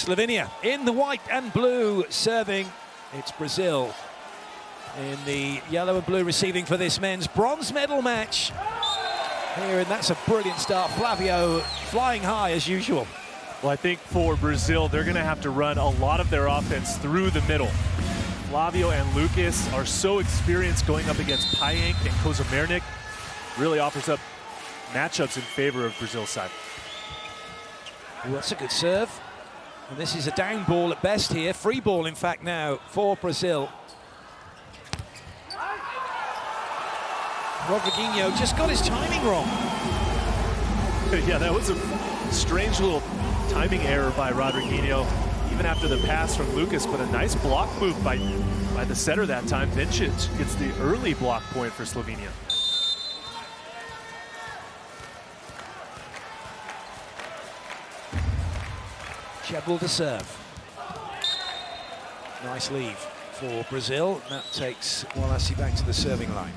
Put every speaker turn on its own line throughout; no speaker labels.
Slovenia in the white and blue serving. It's Brazil in the yellow and blue receiving for this men's bronze medal match here, and that's a brilliant start. Flavio flying high as usual.
Well, I think for Brazil, they're going to have to run a lot of their offense through the middle. Flavio and Lucas are so experienced going up against Payek and Kozamernik. Really offers up matchups in favor of Brazil's side.
Well, that's a good serve. And this is a down ball at best here. Free ball, in fact, now for Brazil. Rodriguinho just got his timing wrong.
Yeah, that was a strange little timing error by Rodriguinho, even after the pass from Lucas, but a nice block move by the setter that time. Vincic gets the early block point for Slovenia.
Chebel to serve. Nice leave for Brazil. That takes Wallace back to the serving line.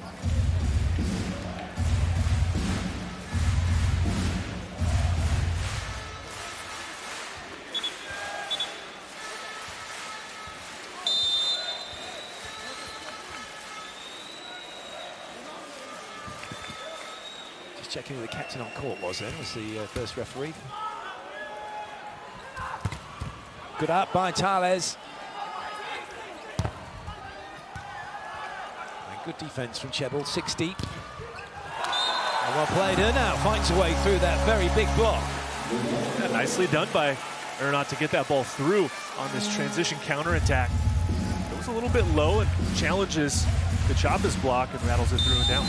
Just checking who the captain on court was then, was the first referee. Good up by Tales. And good defense from Chebel, 6 deep. And well played. Now finds a way through that very big block.
Yeah, nicely done by Ernat to get that ball through on this transition counterattack. It was a little bit low and challenges the Chapa's block and rattles it through and down.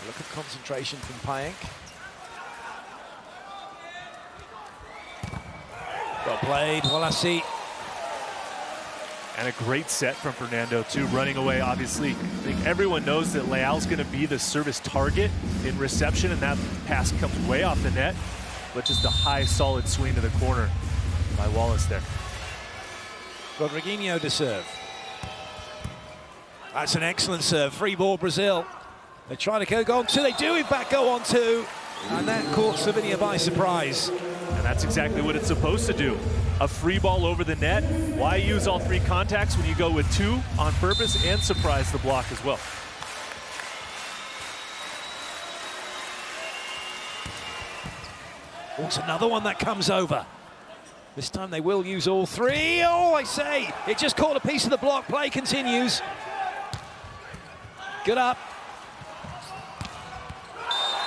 Look at concentration from Payek. Well played, Wallace.
And a great set from Fernando, too, running away. Obviously, I think everyone knows that Leal's going to be the service target in reception, and that pass comes way off the net, but just a high, solid swing to the corner by Wallace there.
Rodriguinho to serve. That's an excellent serve. Free ball, Brazil. They're trying to go on two. They do, in fact, go on two. And that caught Slovenia by surprise.
And that's exactly what it's supposed to do. A free ball over the net. Why use all 3 contacts when you go with 2 on purpose and surprise the block as well?
Oh, it's another one that comes over. This time they will use all 3. Oh, I say, it just caught a piece of the block. Play continues. Good up.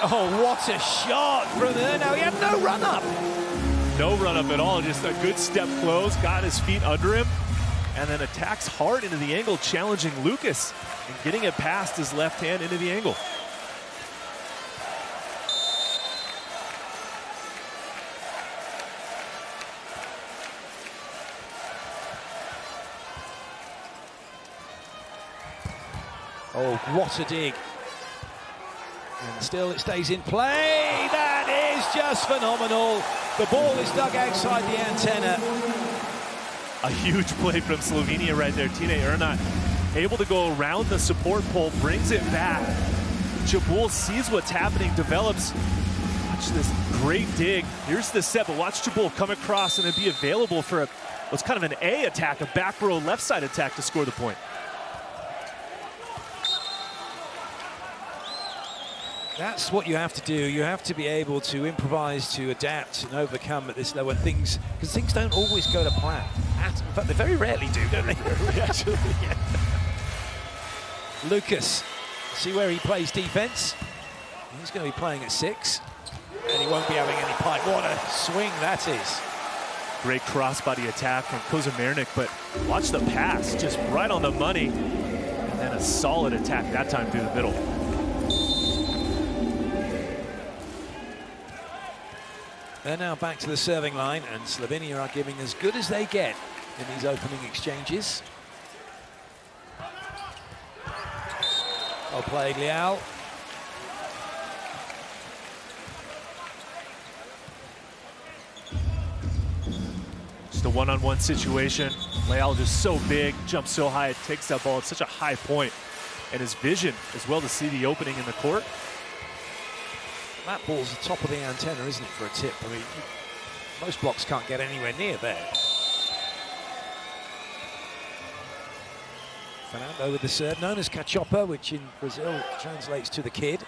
Oh, what a shot from there. Now he had no run-up.
No run-up at all, just a good step close, got his feet under him, and then attacks hard into the angle, challenging Lucas and getting it past his left hand into the angle.
Oh, what a dig. And still it stays in play. That is just phenomenal. The ball is dug outside the antenna.
A huge play from Slovenia right there. Tine Ernat able to go around the support pole, brings it back. Jabul sees what's happening, develops. Watch this great dig. Here's the set, but watch Jabul come across and be available for what's kind of an A attack, a back row left side attack to score the point.
That's what you have to do. You have to be able to improvise, to adapt and overcome at this level when things, because things don't always go to plan. In fact, they very rarely do, don't they? Actually, yeah. Lucas, see where he plays defense. He's going to be playing at 6, and he won't be having any pipe. What a swing that is.
Great crossbody attack from Kozamernik, but watch the pass, just right on the money, and then a solid attack that time through the middle.
They're now back to the serving line, and Slovenia are giving as good as they get in these opening exchanges. Well played, Leal.
Just a one-on-one situation. Leal just so big, jumps so high, it takes that ball at such a high point. and his vision as well to see the opening in the court.
That ball's the top of the antenna, isn't it, for a tip? I mean, most blocks can't get anywhere near there. Fernando with the serve, known as cachopa, which in Brazil translates to the kid.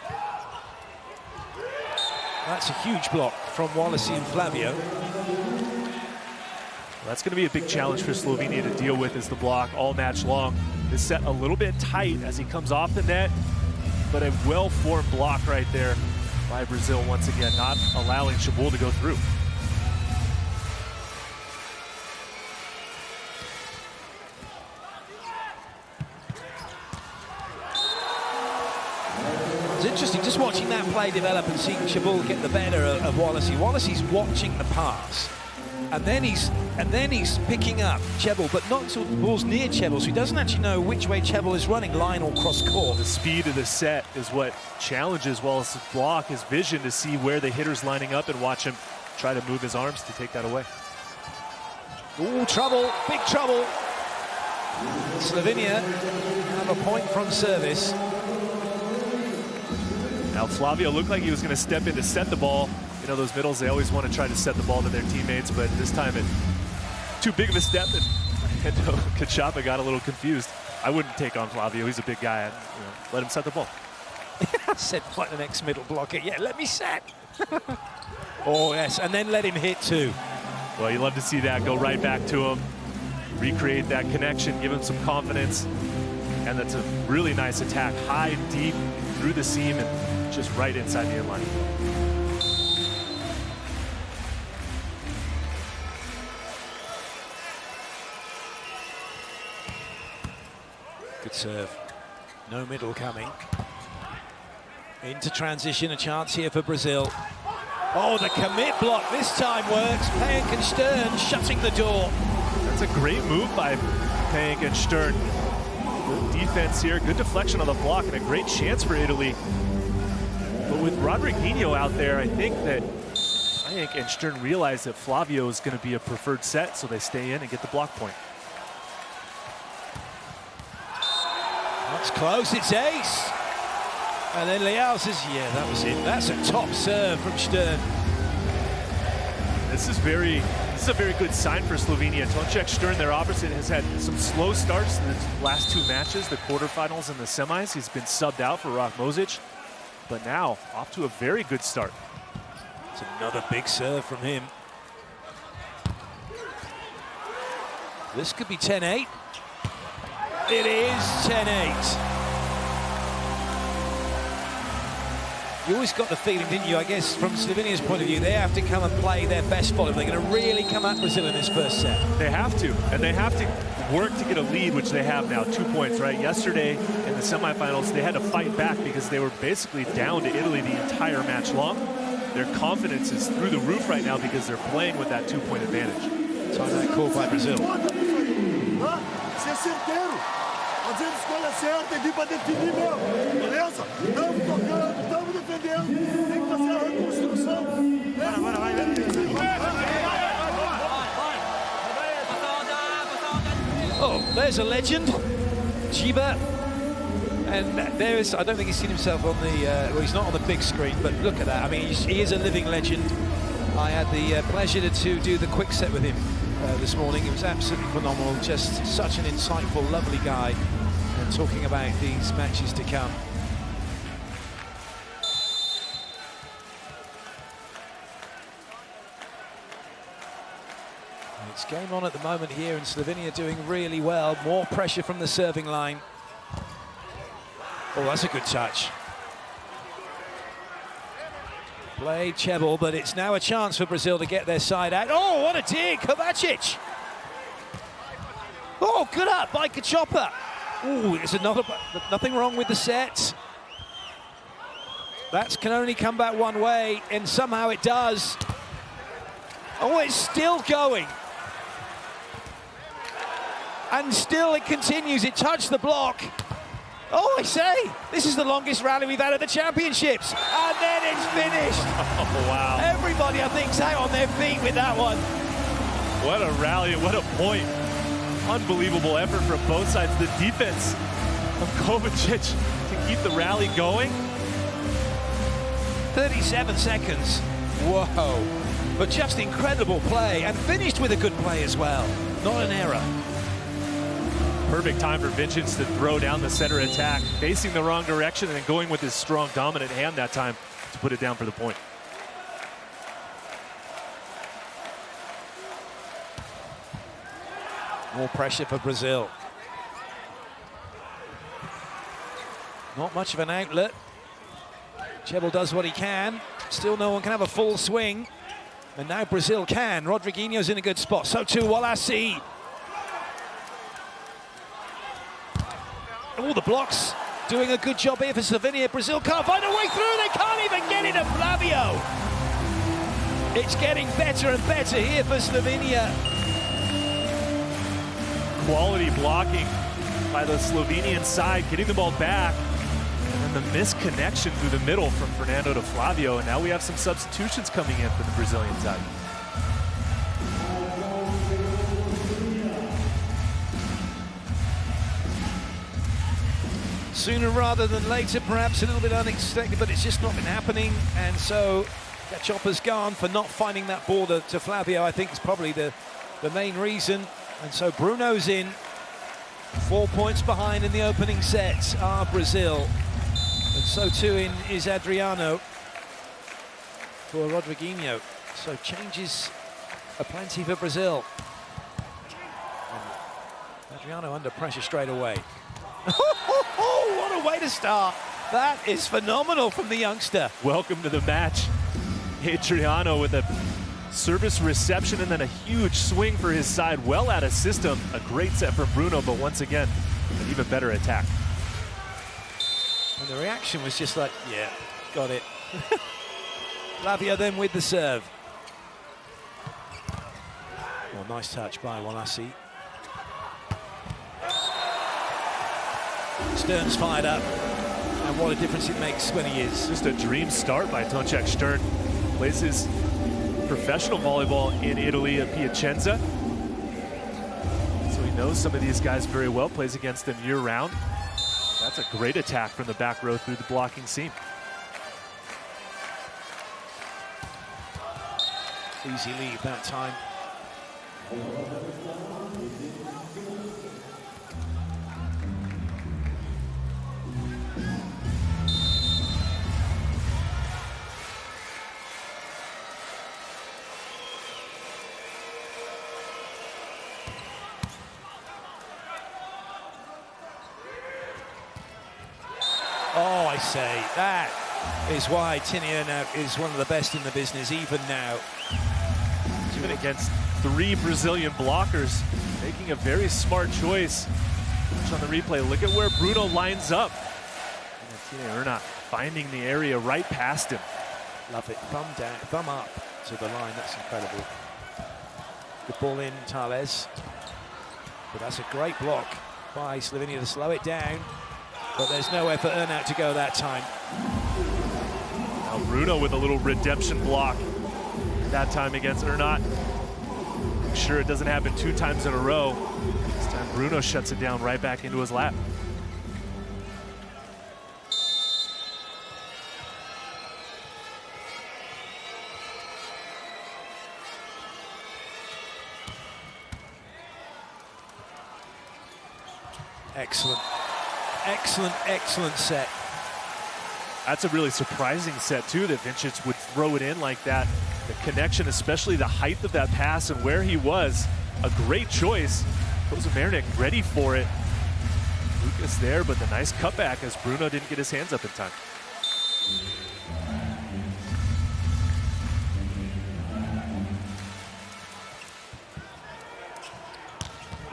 That's a huge block from Wallacey and Flavio.
That's going to be a big challenge for Slovenia to deal with as the block all match long. This set a little bit tight as he comes off the net, but a well-formed block right there by Brazil once again, not allowing Chabul to go through.
It's interesting just watching that play develop and seeing Chabul get the better of Wallacey. Wallacey's watching the pass, and then he's picking up Chabul, but not until the ball's near Chabul, so he doesn't actually know which way Chabul is running, line or cross court.
The speed of the set is what challenges Wallace's block, his vision to see where the hitter's lining up and watch him try to move his arms to take that away.
Ooh, trouble, big trouble. Slovenia have a point from service.
Now Flavio looked like he was going to step in to set the ball. You know, those middles, they always want to try to set the ball to their teammates, but this time it too big of a step, and Cachapa got a little confused. I wouldn't take on Flavio. He's a big guy. Let him set the ball.
I said, like the next middle blocker. Yeah, let me set. Oh, yes, and then let him hit too.
Well, you love to see that. Go right back to him, recreate that connection, give him some confidence. And that's a really nice attack, high, deep, through the seam, and just right inside the inline.
Good serve. No middle coming. Into transition, a chance here for Brazil. Oh, the commit block this time works. Penk and Stern shutting the door.
That's a great move by Penk and Stern. Good defense here, good deflection on the block, and a great chance for Italy. But with Rodriguinho out there, I think that Penk and Stern realize that Flavio is going to be a preferred set, so they stay in and get the block point.
That's close, it's ace. And then Leal says, yeah, that was it. That's a top serve from Stern.
This is a very good sign for Slovenia. Tonček Stern, their opposite, has had some slow starts in the last two matches, the quarterfinals and the semis. He's been subbed out for Rok Mozic, but now off to a very good start.
It's another big serve from him. This could be 10-8. It is 10-8. You always got the feeling, didn't you, I guess, from Slovenia's point of view, they have to come and play their best volley. They're going to really come at Brazil in this first set.
They have to, and they have to work to get a lead, which they have now, 2 points, right? Yesterday in the semifinals, they had to fight back because they were basically down to Italy the entire match long. Their confidence is through the roof right now because they're playing with that 2-point advantage.
Time call by Brazil. Oh, there's a legend, Jiba, and there's, I don't think he's seen himself on the, well, he's not on the big screen, but look at that. I mean, he is a living legend. I had the pleasure to do the quick set with him this morning. It was absolutely phenomenal, just such an insightful, lovely guy, and talking about these matches to come. It's game on at the moment here, and Slovenia doing really well. More pressure from the serving line. Oh, that's a good touch. Played Cebol, but it's now a chance for Brazil to get their side out. Oh, what a dig, Kovacic. Oh, good up by Cachopa. Ooh, it's another, nothing wrong with the set. That can only come back one way, and somehow it does. Oh, it's still going. And still it continues, it touched the block. Oh, I say, this is the longest rally we've had at the championships. And then it's finished.
Oh, wow.
Everybody, I think, is out on their feet with that one.
What a rally, what a point. Unbelievable effort from both sides. The defense of Kovacic to keep the rally going.
37 seconds. Whoa. But just incredible play, and finished with a good play as well. Not an error.
Perfect time for Vincic to throw down the center attack, facing the wrong direction and then going with his strong, dominant hand that time to put it down for the point.
More pressure for Brazil. Not much of an outlet. Chebel does what he can. Still no one can have a full swing. And now Brazil can. Rodriguinho's in a good spot. So too Wallace. All the blocks doing a good job here for Slovenia. Brazil can't find a way through. They can't even get into Flavio. It's getting better and better here for Slovenia.
Quality blocking by the Slovenian side, getting the ball back. And then the misconnection through the middle from Fernando to Flavio. And now we have some substitutions coming in for the Brazilian side.
Sooner rather than later, perhaps a little bit unexpected, but it's just not been happening. And so that chopper's gone for not finding that ball to Flavio. I think is probably the main reason. And so Bruno's in. 4 points behind in the opening set are Brazil. And so too is Adriano for Rodriguinho. So changes aplenty for Brazil. And Adriano under pressure straight away. What a way to start. That is phenomenal from the youngster.
Welcome to the match. Adriano with a service reception and then a huge swing for his side. Well out of system. A great set from Bruno, but once again, an even better attack.
And the reaction was just like, yeah, got it. Flavio then with the serve. Well, nice touch by Wallace. Stern's fired up, and what a difference it makes when he is.
Just a dream start by Tonček Stern. Plays his professional volleyball in Italy at Piacenza. So he knows some of these guys very well, plays against them year-round. That's a great attack from the back row through the blocking seam.
Easy lead that time. Oh, I say, that is why Tini Ernst is one of the best in the business, even now.
Even against 3 Brazilian blockers, making a very smart choice. Watch on the replay, look at where Bruno lines up. And Tini Ernst finding the area right past him.
Love it, thumb down, thumb up to the line, that's incredible. Good ball in, Tales. But that's a great block by Slovenia to slow it down. But there's nowhere for Ernst to go that time.
Now Bruno with a little redemption block. That time against Ernst. Make sure it doesn't happen 2 times in a row. This time Bruno shuts it down right back into his lap.
Excellent. Excellent, excellent set.
That's a really surprising set, too, that Vincic would throw it in like that. The connection, especially the height of that pass and where he was, a great choice. Kozamernik ready for it. Lucas there, but the nice cutback as Bruno didn't get his hands up in time.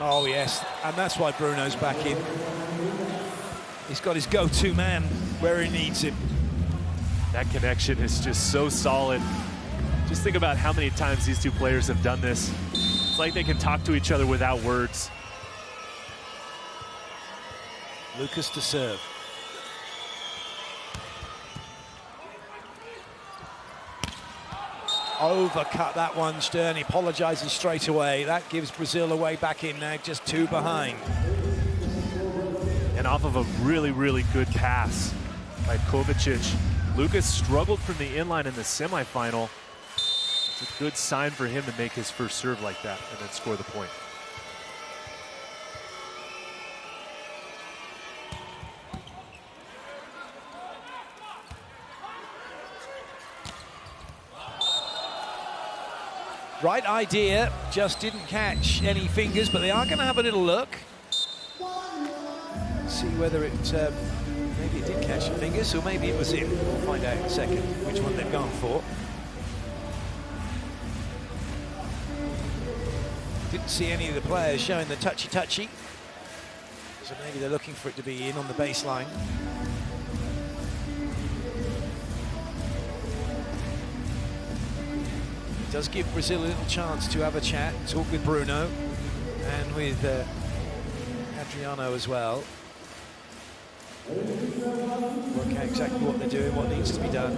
Oh, yes, and that's why Bruno's back in. He's got his go-to man where he needs him.
That connection is just so solid. Just think about how many times these two players have done this. It's like they can talk to each other without words.
Lucas to serve. Overcut that one, Stern. He apologizes straight away. That gives Brazil a way back in now, just 2 behind.
And And off of a really, really good pass by Kovacic. Lucas struggled from the inline in the semifinal. It's a good sign for him to make his first serve like that and then score the point.
Right idea, just didn't catch any fingers, but they are going to have a little look. See whether it, maybe it did catch the fingers, or maybe it was in. We'll find out in a second which one they've gone for. Didn't see any of the players showing the touchy-touchy. So maybe they're looking for it to be in on the baseline. Does give Brazil a little chance to have a chat, talk with Bruno and with Adriano as well. Work out exactly what they're doing, what needs to be done.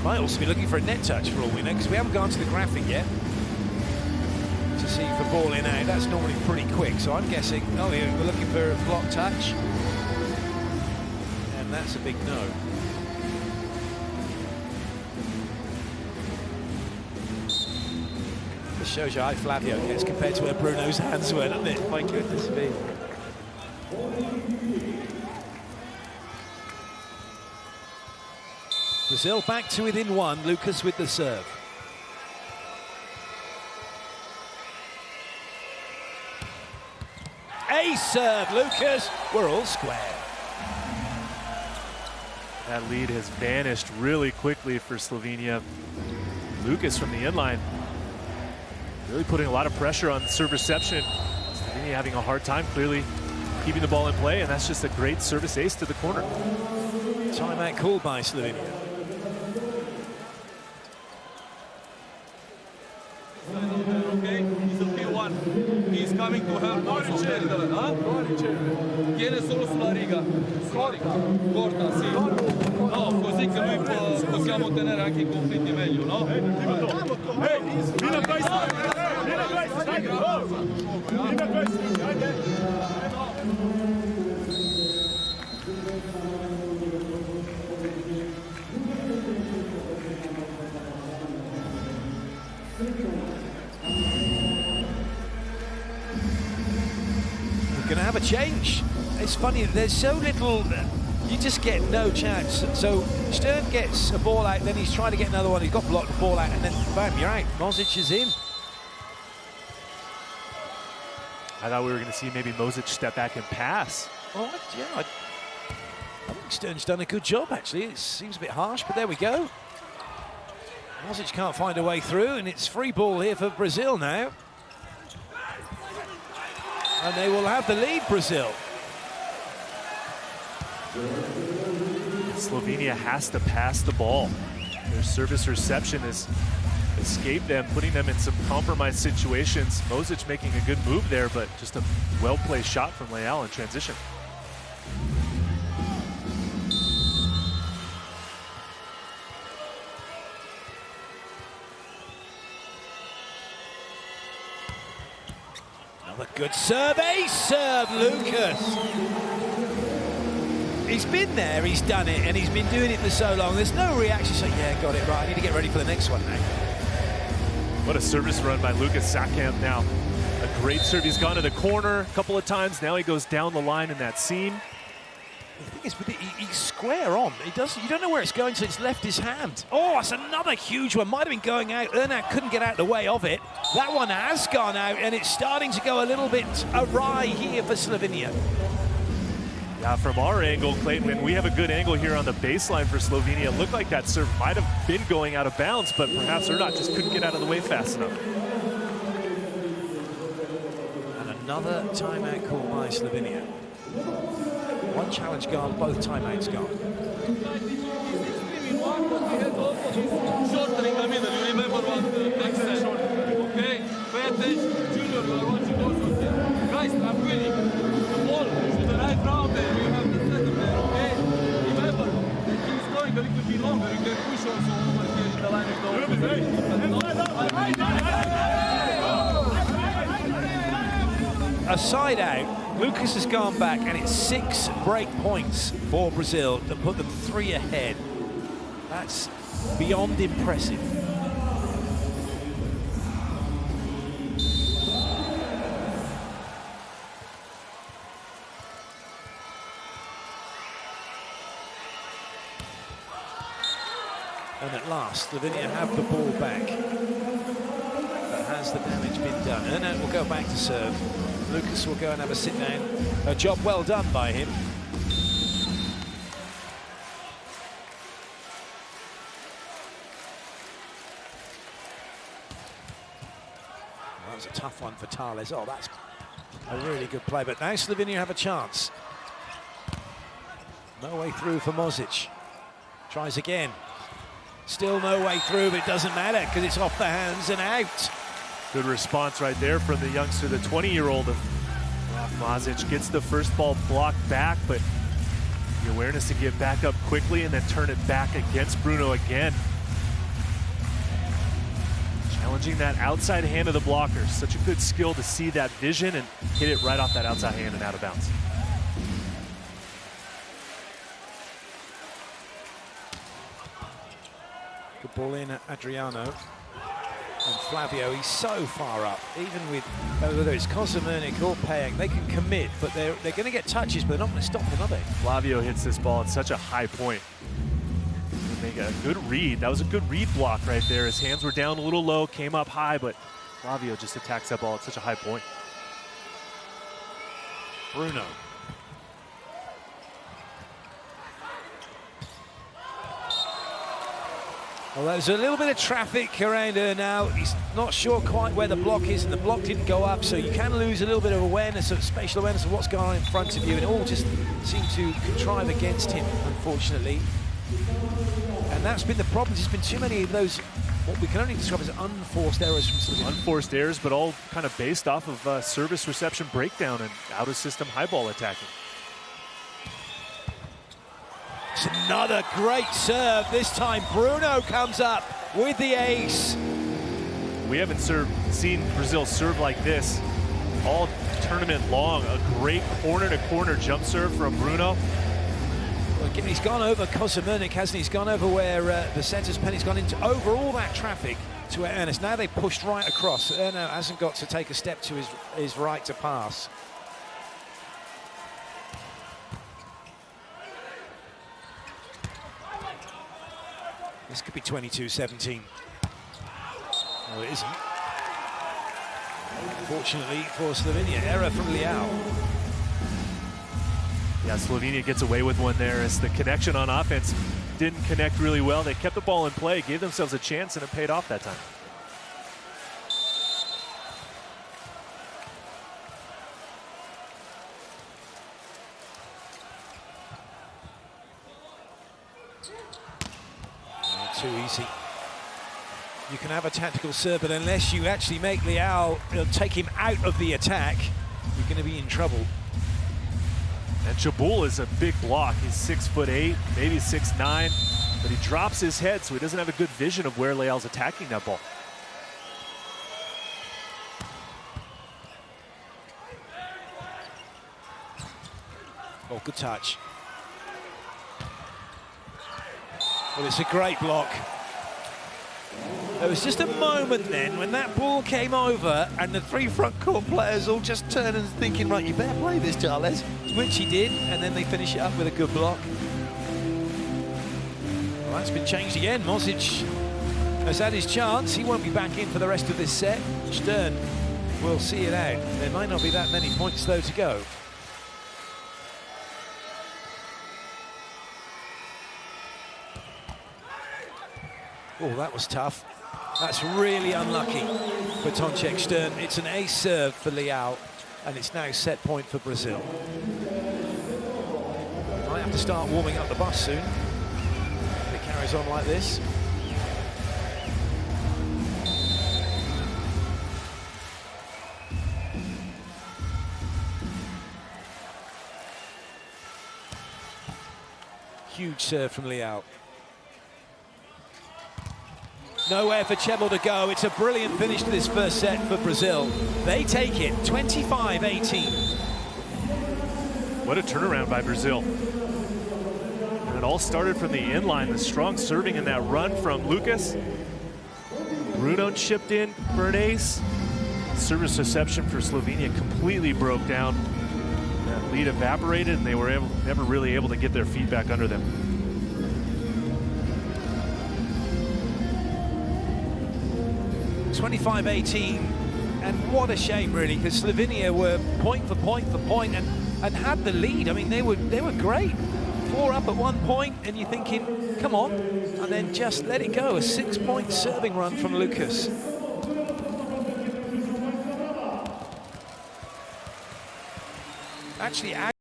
Might also be looking for a net touch for all we know, because we haven't gone to the graphic yet to see for ball in out. That's normally pretty quick, so I'm guessing, oh yeah, we're looking for a block touch. That's a big no. This shows you how Flavio gets compared to where Bruno's hands were, doesn't it? My goodness me. Brazil back to within one. Lucas with the serve. Ace serve, Lucas. We're all square.
That lead has vanished really quickly for Slovenia. Lucas from the inline, really putting a lot of pressure on serve reception. Slovenia having a hard time clearly keeping the ball in play, and that's just a great service ace to the corner.
Timeout called by Slovenia.
Okay, he's a P1. He's coming to help us. Viene solo sulla riga. Corta, sì. No, così che noi possiamo ottenere anche i conflitti meglio, no?
We're going to have a change. It's funny, there's so little, you just get no chance. So Stern gets a ball out, then he's trying to get another one, he's got blocked the ball out, and then bam, you're out. Mozic is in.
I thought we were going to see maybe Mozic step back and pass.
Well, yeah, I think Stern's done a good job, actually. It seems a bit harsh, but there we go. Mozic can't find a way through, and it's free ball here for Brazil now. And they will have the lead, Brazil.
Slovenia has to pass the ball. Their service reception has escaped them, putting them in some compromised situations. Mozic making a good move there, but just a well-placed shot from Leal in transition.
Another good serve, ace serve, Lucas. He's been there, he's done it, and he's been doing it for so long. There's no reaction, so yeah, got it right. I need to get ready for the next one now.
What a service run by Lucas Sakamp now. A great serve. He's gone to the corner a couple of times. Now he goes down the line in that seam.
The thing is, he's square on. He doesn't. You don't know where it's going, so it's left his hand. Oh, it's another huge one. Might have been going out. Ernat couldn't get out of the way of it. That one has gone out, and it's starting to go a little bit awry here for Slovenia.
Yeah, from our angle, Clayton, and we have a good angle here on the baseline for Slovenia. It looked like that serve might have been going out of bounds, but perhaps Ernat just couldn't get out of the way fast enough.
And another timeout call by Slovenia. One challenge gone, both timeouts gone.
Shorter in the middle, you remember what Max said, okay? Pay attention, Junior, you are watching also here. Guys, I'm winning. The ball to the right round there, you have the center there, okay? Remember, he's going a little bit longer, you can push also over here in the line of the
a side out. Lucas has gone back, and it's 6 break points for Brazil that put them 3 ahead. That's beyond impressive. And at last, Slovenia have the ball back. But has the damage been done? Ernad will go back to serve. Lucas will go and have a sit down. A job well done by him. Well, that was a tough one for Thales. Oh, that's a really good play. But now Slovenia have a chance. No way through for Mozic. Tries again. Still no way through, but it doesn't matter because it's off the hands and out.
Good response right there from the youngster, the 20-year-old of Mozic. Gets the first ball blocked back, but the awareness to get back up quickly and then turn it back against Bruno again. Challenging that outside hand of the blocker. Such a good skill to see that vision and hit it right off that outside hand and out of bounds.
Good ball in, Adriano. And Flavio, he's so far up. Even with, whether it's Kozamernik or Payek, they can commit, but they're going to get touches, but they're not going to stop them, are they?
Flavio hits this ball at such a high point. Make a good read. That was a good read block right there. His hands were down a little low, came up high, but Flavio just attacks that ball at such a high point.
Bruno. Well, there's a little bit of traffic around her now. He's not sure quite where the block is, and the block didn't go up, so you can lose a little bit of awareness, of spatial awareness of what's going on in front of you, and it all just seemed to contrive against him, unfortunately. And that's been the problem. There's been too many of those, what we can only describe as unforced errors from Slovenia.
Unforced errors, but all kind of based off of service reception breakdown and out-of-system high ball attacking.
It's another great serve. This time Bruno comes up with the ace.
We haven't seen Brazil serve like this all tournament long. A great corner-to-corner jump serve from Bruno.
Well, he's gone over Kozamernik, hasn't he? He's gone over where the centre's penny's gone into, over all that traffic to where Ernest. Now they pushed right across. Erno hasn't got to take a step to his right to pass. This could be 22-17. No, it isn't. Fortunately for Slovenia, error from Leao.
Yeah, Slovenia gets away with one there as the connection on offense didn't connect really well. They kept the ball in play, gave themselves a chance, and it paid off that time.
Too easy. You can have a tactical serve, but unless you actually make Leao take him out of the attack, you're going to be in trouble.
And Chabul is a big block. He's 6'8", maybe 6'9", but he drops his head, so he doesn't have a good vision of where Leao's attacking that ball.
Oh, good touch. Well, it's a great block. There was just a moment then when that ball came over and the 3 front court players all just turned and thinking, right, you better play this, Charles, which he did, and then they finish it up with a good block. Well, that's been changed again. Mozic has had his chance. He won't be back in for the rest of this set. Stern will see it out. There might not be that many points, though, to go. Oh, that was tough. That's really unlucky for Tonček Stern. It's an ace serve for Leao, and it's now set point for Brazil. Might have to start warming up the bus soon if it carries on like this. Huge serve from Leao. Nowhere for Chebel to go. It's a brilliant finish to this first set for Brazil. They take it 25-18.
What a turnaround by Brazil. And it all started from the inline, the strong serving in that run from Lucas. Bruno chipped in for an ace. Service reception for Slovenia completely broke down. That lead evaporated, and they were never really able to get their feet back under them.
(25-18), and what a shame, really, because Slovenia were point for point and had the lead. I mean, they were great. 4 up at one point, and you're thinking, come on, and then just let it go. A 6-point serving run from Lucas. Actually,
at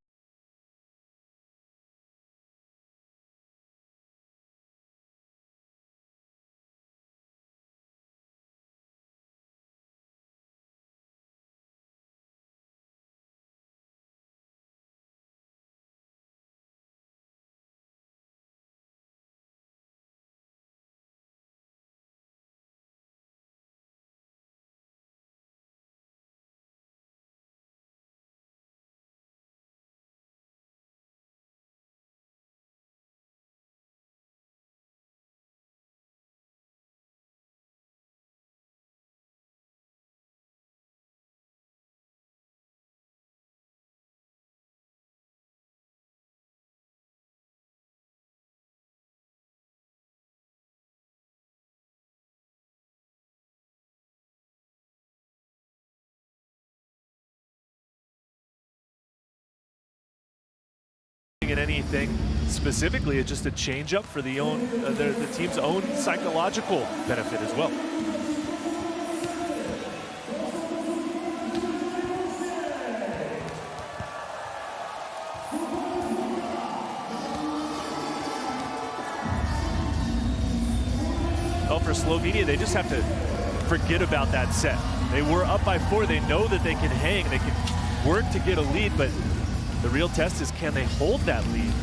anything specifically, it's just a change up for the team's own psychological benefit as well. Well, for Slovenia, they just have to forget about that set. They were up by 4. They know that they can hang, they can work to get a lead, but the real test is, can they hold that lead?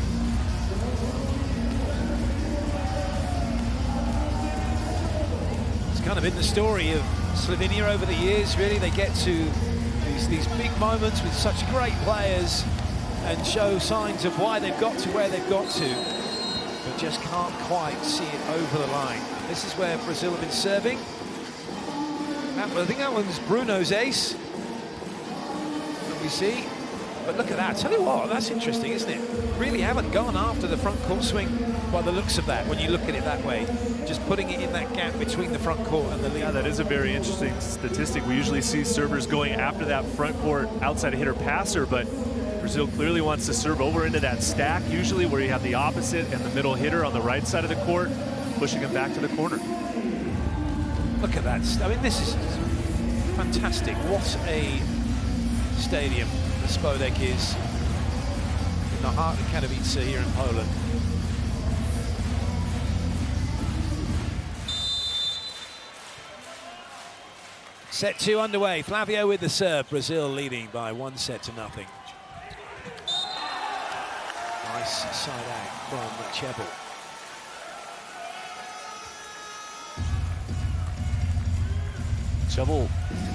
It's kind of been the story of Slovenia over the years, really. They get to these big moments with such great players and show signs of why they've got to where they've got to, but just can't quite see it over the line. This is where Brazil have been serving. I think that one's Bruno's ace that we see. But look at that. Tell you what, that's interesting, isn't it? Really haven't gone after the front court swing by the looks of that, when you look at it that way. Just putting it in that gap between the front court and the lead.
Yeah, that is a very interesting statistic. We usually see servers going after that front court outside hitter passer, but Brazil clearly wants to serve over into that stack, usually where you have the opposite and the middle hitter on the right side of the court, pushing him back to the corner.
Look at that. I mean, this is fantastic. What a stadium Spodek is in the heart of Katowice here in Poland. Set 2 underway. Flavio with the serve. Brazil leading by 1 set to nothing. Nice side out from Chebel.
Chebel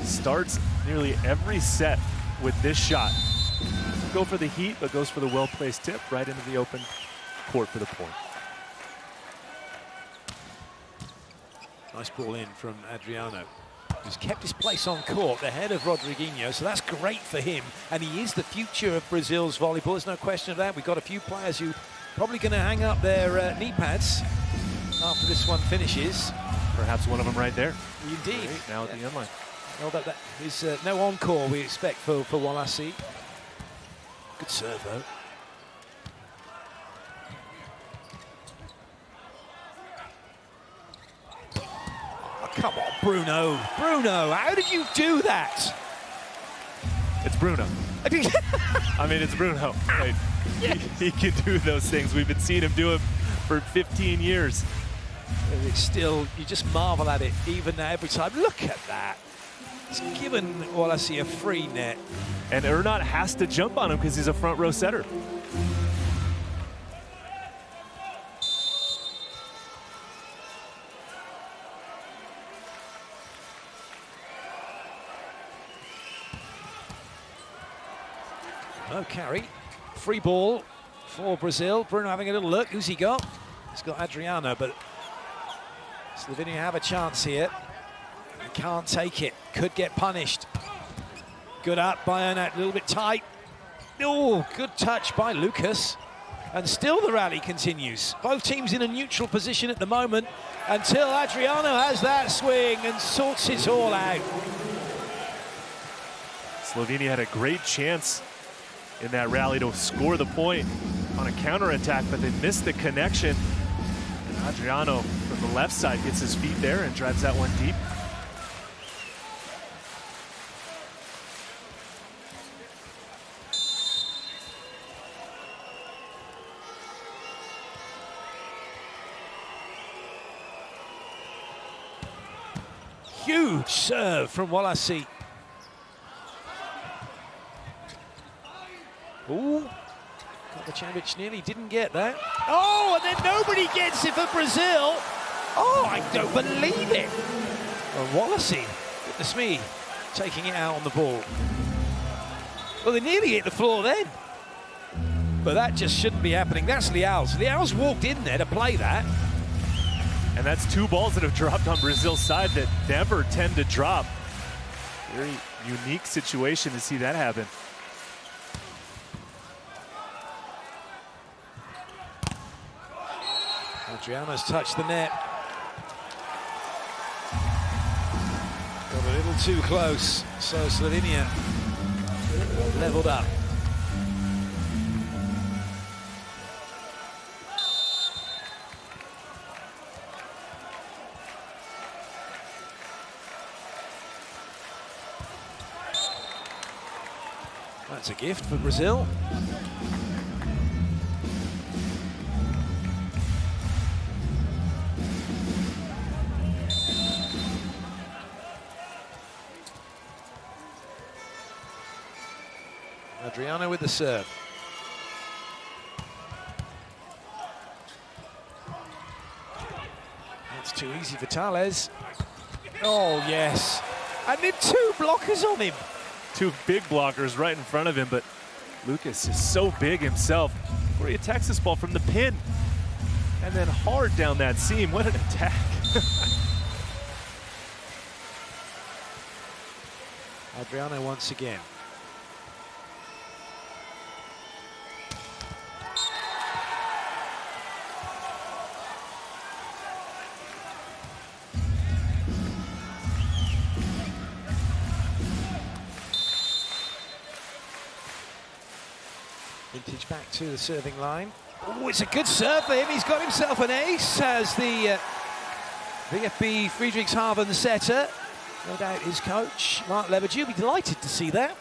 starts nearly every set with this shot. Go for the heat, but goes for the well-placed tip right into the open court for the point.
Nice ball in from Adriano, who's kept his place on court ahead of Rodriguinho, so that's great for him, and he is the future of Brazil's volleyball. There's no question of that. We've got a few players who probably going to hang up their knee pads after this one finishes.
Perhaps one of them right there.
Indeed.
Right, now at the end line.
Well, that is no encore we expect for Wallace. Good serve, though. Oh, come on, Bruno. Bruno, how did you do that?
It's Bruno. I mean, it's Bruno. Right? Yes. He can do those things. We've been seeing him do them for 15 years.
And it's still, you just marvel at it even now every time. Look at that. It's given Wallace a free net.
And Ernat has to jump on him because he's a front row setter.
No carry. Free ball for Brazil. Bruno having a little look. Who's he got? He's got Adriano, but Slovenia have a chance here. They can't take it. Could get punished. Good up by Ernat, a little bit tight. Oh, good touch by Lucas. And still the rally continues. Both teams in a neutral position at the moment until Adriano has that swing and sorts it all out.
Slovenia had a great chance in that rally to score the point on a counterattack, but they missed the connection. And Adriano from the left side gets his feet there and drives that one deep.
Huge serve from Walasi. Ooh, Kovacevic nearly didn't get that. Oh, and then nobody gets it for Brazil. Oh, I don't believe it. Well, Walasi, goodness me, taking it out on the ball. Well, they nearly hit the floor then. But that just shouldn't be happening. That's Leal's. Leal's walked in there to play that.
And that's two balls that have dropped on Brazil's side that never tend to drop. Very unique situation to see that happen.
Adriano's touched the net. Got a little too close, so Slovenia leveled up. That's a gift for Brazil. Adriano with the serve. That's too easy for Tales. Oh, yes. And then two blockers on him.
Two big blockers right in front of him, but Lucas is so big himself where he attacks this ball from the pin and then hard down that seam. What an attack.
Adriano once again. Vintage back to the serving line. Oh, it's a good serve for him. He's got himself an ace as the VfB Friedrichshafen setter. No doubt his coach, Mark Levergy, will be delighted to see that.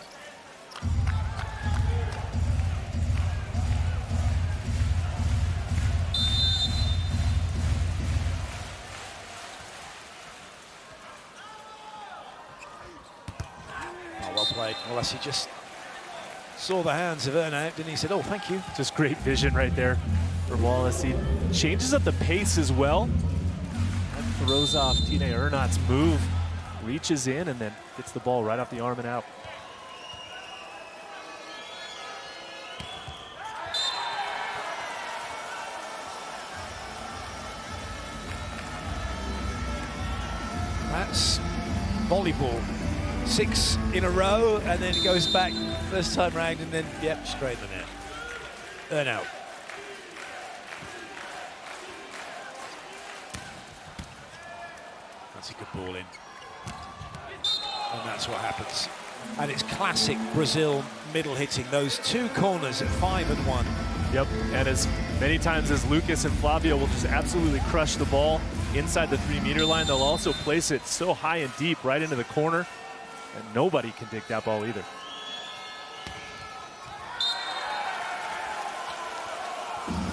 Oh, well played. Walasi just saw the hands of Ernat, and he said, oh, thank you.
Just great vision right there for Wallace. He changes up the pace as well. And throws off Tine Ernat's move, reaches in, and then gets the ball right off the arm and out.
That's volleyball. 6 in a row, and then he goes back first time round, and then, yep, straight in the net. Ernat. That's a good ball in. And that's what happens. And it's classic Brazil middle hitting, those two corners at 5 and 1.
Yep, and as many times as Lucas and Flavio will just absolutely crush the ball inside the 3-meter line, they'll also place it so high and deep right into the corner, and nobody can dig that ball either.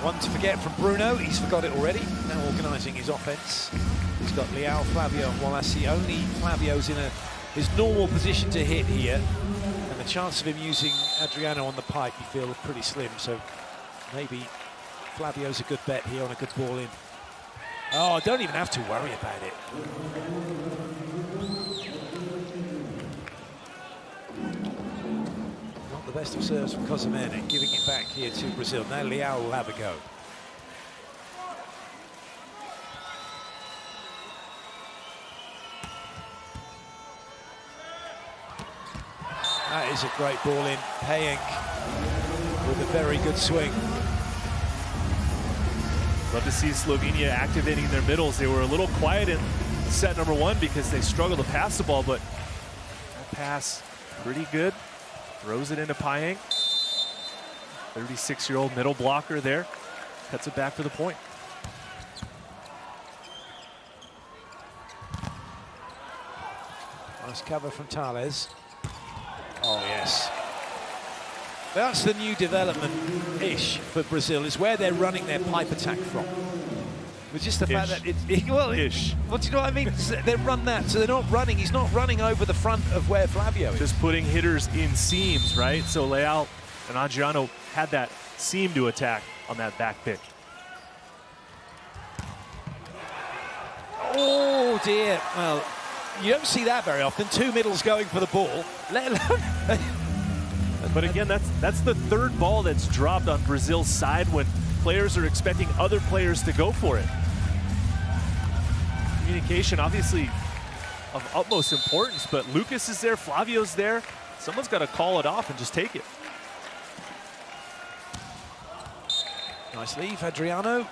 One to forget from Bruno. He's forgot it already. Now organising his offence. He's got Leal, Flavio, and Walasi. Only Flavio's in his normal position to hit here. And the chance of him using Adriano on the pipe, you feel, is pretty slim. So maybe Flavio's a good bet here on a good ball in. Oh, I don't even have to worry about it. Not the best of serves from Kosciuszko, giving it back here to Brazil. Now Leao will have a go. That is a great ball in. Payek with a very good swing.
Love to see Slovenia activating their middles. They were a little quiet in set number one because they struggled to pass the ball, but that pass pretty good. Throws it into Payek. 36-year-old middle blocker there. Cuts it back for the point.
Nice cover from Tales. Oh, yes. That's the new development-ish for Brazil, is where they're running their pipe attack from. With just the fact that
Ish.
What do you know what I mean? They run that, so they're not running. He's not running over the front of where Flavio is.
Just putting hitters in seams, right? So Leao and Adriano had that seam to attack on that back pick.
Oh, dear. Well, you don't see that very often. Two middles going for the ball, let alone...
But again, that's the third ball that's dropped on Brazil's side when players are expecting other players to go for it. Communication, obviously, of utmost importance, but Lucas is there, Flavio's there. Someone's got to call it off and just take it.
Nice leave, Adriano.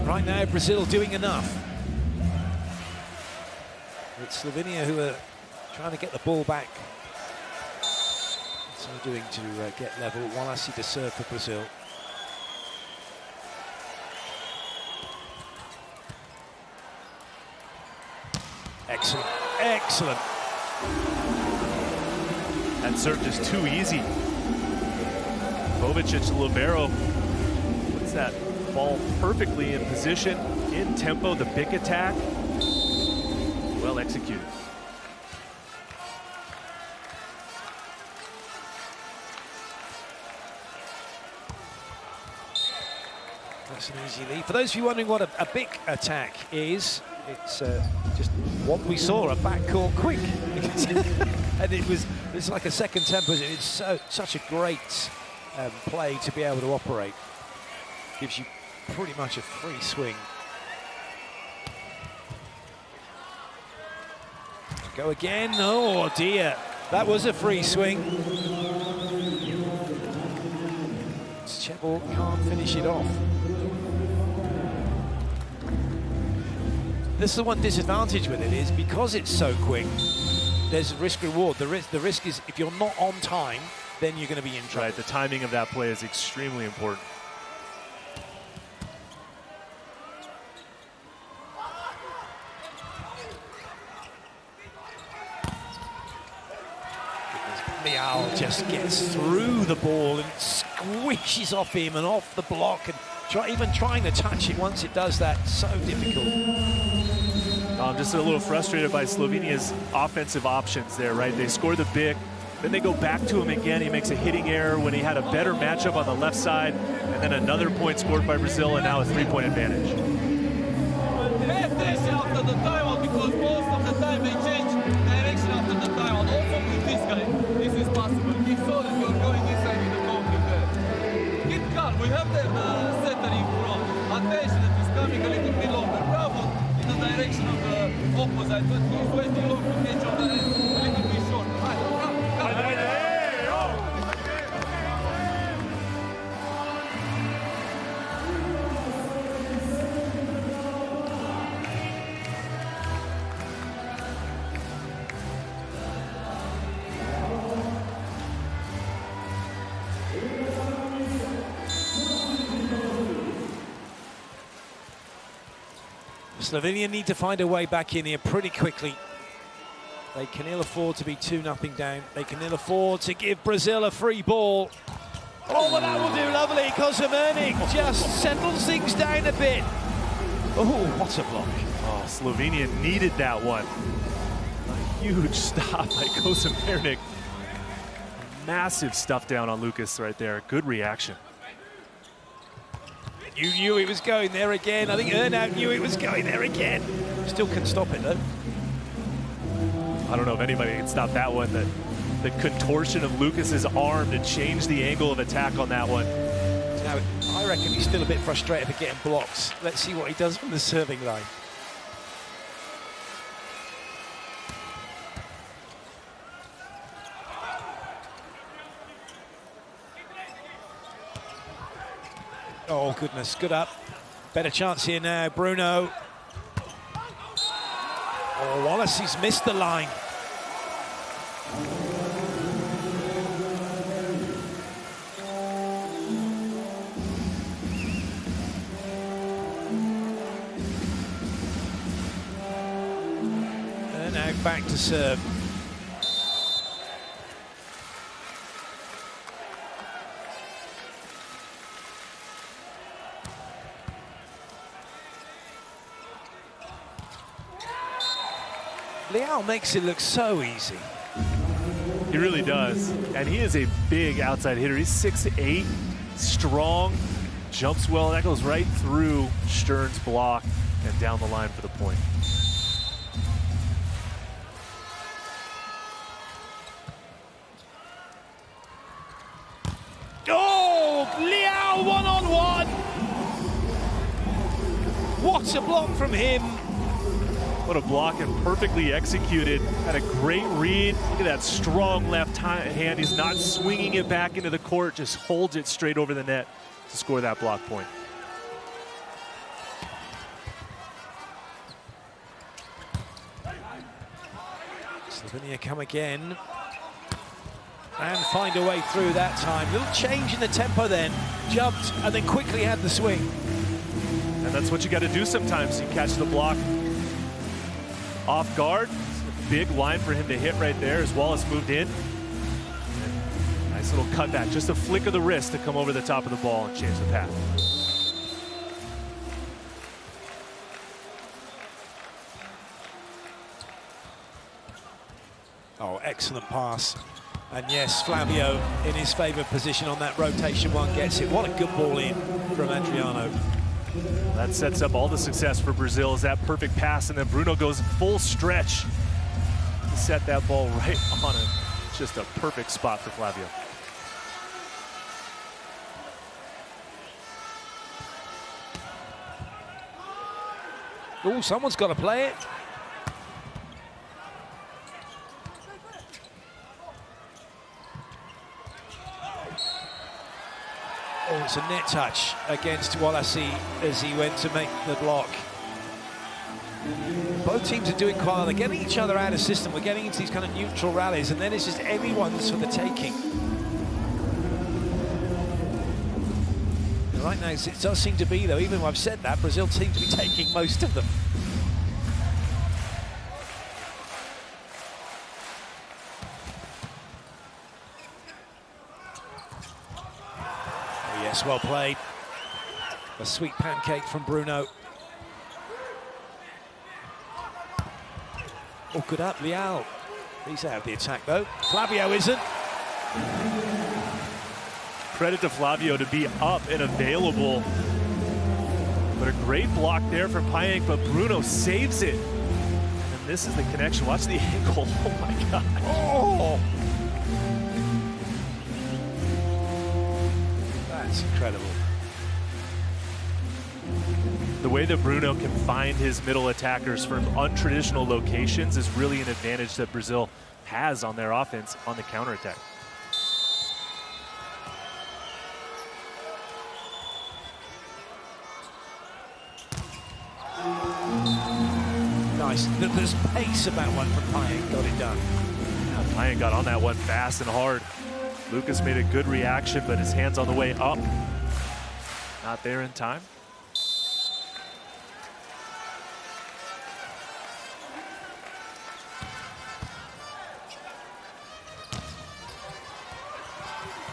Right now, Brazil doing enough. It's Slovenia who are trying to get the ball back. So doing to get level. Wallace to serve for Brazil. Excellent, excellent.
That serve just too easy. Kovicic to libero. Puts that ball perfectly in position, in tempo, the big attack. Well executed.
That's an easy lead. For those of you wondering what a big attack is, it's just what we saw, a backcourt quick. And it's like a second tempo. It's such a great play to be able to operate. Gives you pretty much a free swing. Go again. Oh dear, that was a free swing. Chebol can't finish it off. This is the one disadvantage with it, is because it's so quick, there's a risk reward. The risk is if you're not on time, then you're going to be in trouble.
Right, the timing of that play is extremely important.
Leao just gets through the ball and squishes off him and off the block, and even trying to touch it once it does that, so difficult.
I'm just a little frustrated by Slovenia's offensive options there, right? They score the big, then they go back to him again. He makes a hitting error when he had a better matchup on the left side, and then another point scored by Brazil, and now a three-point advantage.
Pay attention after the timeout, because most of the time they change direction after the timeout. Also with this guy, this is possible. He saw that you're going inside with the ball there. Get calm, we have the setter in front. Attention, that he's coming a little bit longer. Bravo in the direction of the opposite, but he's waiting long to catch on the end. A little bit short.
Slovenia need to find a way back in here pretty quickly. They can ill afford to be 2-0 down. They can ill afford to give Brazil a free ball. Oh, well, that will do lovely. Kosciuszko just settles things down a bit. Oh, what a block.
Oh, Slovenia needed that one. A huge stop by Kosciuszko. Massive stuff down on Lucas right there. Good reaction.
You knew it was going there again. I think Ernst knew it was going there again. Still couldn't stop it, though.
I don't know if anybody can stop that one. The contortion of Lucas's arm to change the angle of attack on that one.
Now, I reckon he's still a bit frustrated for getting blocks. Let's see what he does from the serving line. Oh, goodness, good up. Better chance here now, Bruno. Oh, Wallace, he's missed the line. And now back to serve. Liao makes it look so easy.
He really does. And he is a big outside hitter. He's 6'8", strong, jumps well. That goes right through Stern's block and down the line for the point.
Oh, Liao one-on-one. What a block from him.
What a block, and perfectly executed. Had a great read. Look at that strong left hand. He's not swinging it back into the court, just holds it straight over the net to score that block point.
Slovenia come again and find a way through that time. Little change in the tempo then. Jumped and then quickly had the swing.
And that's what you got to do sometimes. You catch the block off guard. Big line for him to hit right there as Wallace moved in. Nice little cutback, just a flick of the wrist to come over the top of the ball and change the path.
Oh, excellent pass. And yes, Flavio in his favoured position on that rotation one gets it. What a good ball in from Adriano.
That sets up all the success for Brazil, is that perfect pass, and then Bruno goes full stretch to set that ball right on it. Just a perfect spot for Flavio.
Oh, someone's got to play it. Oh, it's a net touch against Wallace as he went to make the block. Both teams are doing quite well. They're getting each other out of system. We're getting into these kind of neutral rallies, and then it's just everyone's for the taking. Right now, it does seem to be, though, even though I've said that, Brazil seem to be taking most of them. Yes, well played. A sweet pancake from Bruno. Oh, good up, Liao. He's out of the attack, though. Flavio isn't.
Credit to Flavio to be up and available. But a great block there from Payek, but Bruno saves it. And this is the connection. Watch the angle. Oh, my God.
Oh! That's incredible.
The way that Bruno can find his middle attackers from untraditional locations is really an advantage that Brazil has on their offense on the counterattack.
Nice. There's pace about one from Payek. Got it done.
Yeah, Payek got on that one fast and hard. Lucas made a good reaction, but his hands on the way up. Not there in time.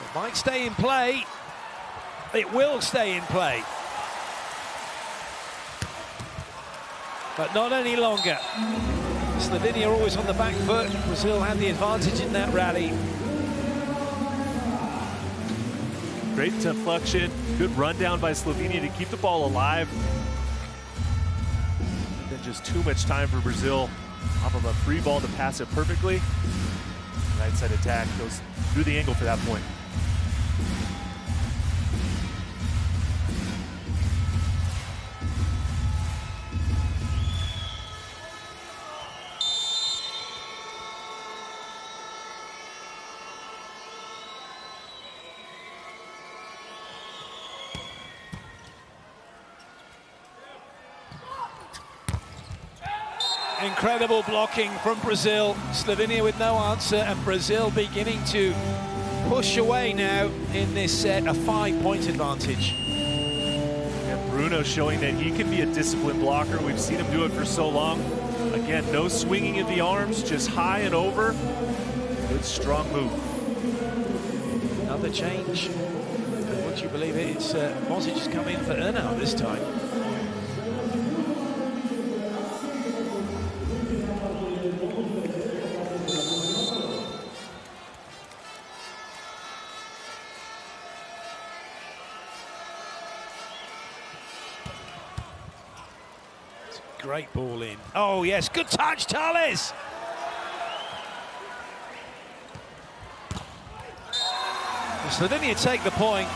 It might stay in play. It will stay in play. But not any longer. Slovenia always on the back foot. Brazil had the advantage in that rally.
Great deflection, good rundown by Slovenia to keep the ball alive. Then just too much time for Brazil off of a free ball to pass it perfectly. Right side attack goes through the angle for that point.
Incredible blocking from Brazil. Slovenia with no answer, and Brazil beginning to push away now in this set, a 5-point advantage.
And Bruno showing that he can be a disciplined blocker. We've seen him do it for so long. Again, no swinging of the arms, just high and over. Good, strong move.
Another change. And would you believe it? It's Mosic has come in for Ernau this time. Great ball in. Oh, yes, good touch, Thales. Slovenia take the point.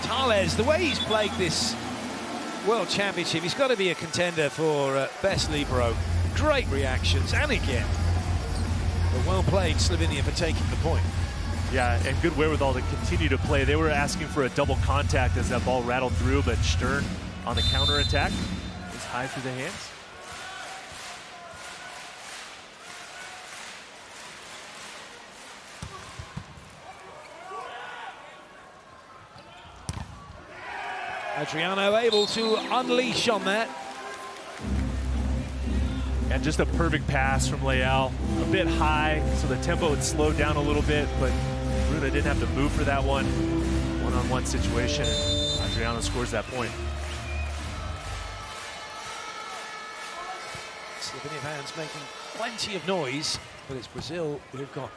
Thales, the way he's played this World Championship, he's got to be a contender for best libero. Great reactions, and again, but well played, Slovenia, for taking the point.
Yeah, and good wherewithal to continue to play. They were asking for a double contact as that ball rattled through, but Stern on the counter attack. High through the hands.
Adriano able to unleash on that.
And just a perfect pass from Leal. A bit high, so the tempo would slow down a little bit, but Bruno didn't have to move for that one. One-on-one situation, and Adriano scores that point.
Slovenia fans making plenty of noise, but it's Brazil who've got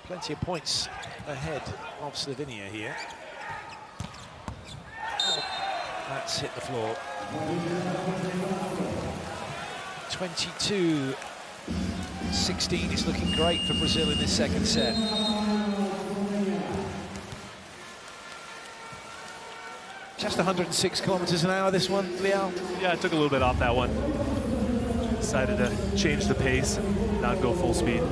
plenty of points ahead of Slovenia here. Oh, that's hit the floor. 22-16. It's looking great for Brazil in this second set. Just 106 kilometers an hour, this one, Leal?
Yeah, it took a little bit off that one. Decided to change the pace and not go full speed.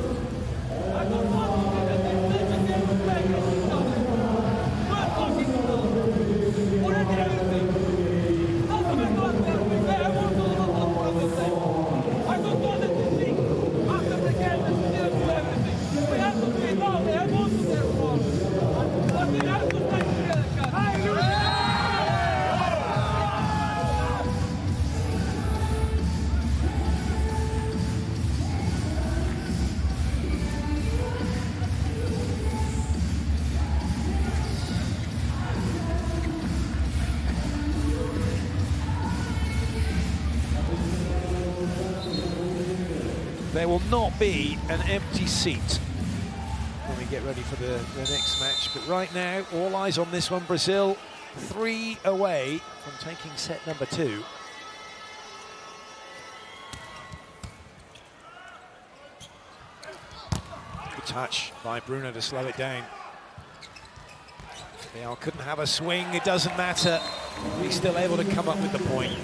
There will not be an empty seat when we get ready for the next match. But right now, all eyes on this one. Brazil 3 away from taking set number 2. Good touch by Bruno to slow it down. Leal couldn't have a swing, it doesn't matter. He's still able to come up with the point.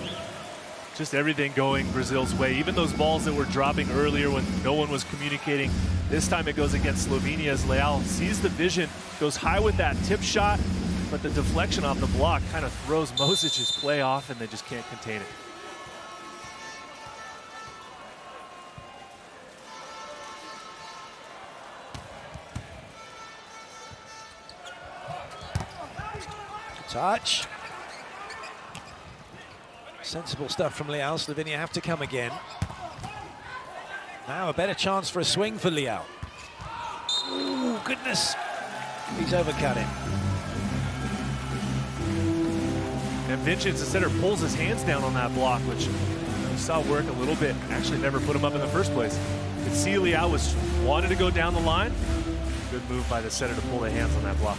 Just everything going Brazil's way. Even those balls that were dropping earlier when no one was communicating, this time it goes against Slovenia as Leal sees the vision, goes high with that tip shot, but the deflection off the block kind of throws Mosic's play off and they just can't contain it.
Touch. Sensible stuff from Leal. Slovenia have to come again. Now a better chance for a swing for Leal. Ooh, goodness. He's overcut him.
And Vincic, the setter, pulls his hands down on that block, which we saw work a little bit. Actually never put him up in the first place. You could see Leal wanted to go down the line. Good move by the setter to pull the hands on that block.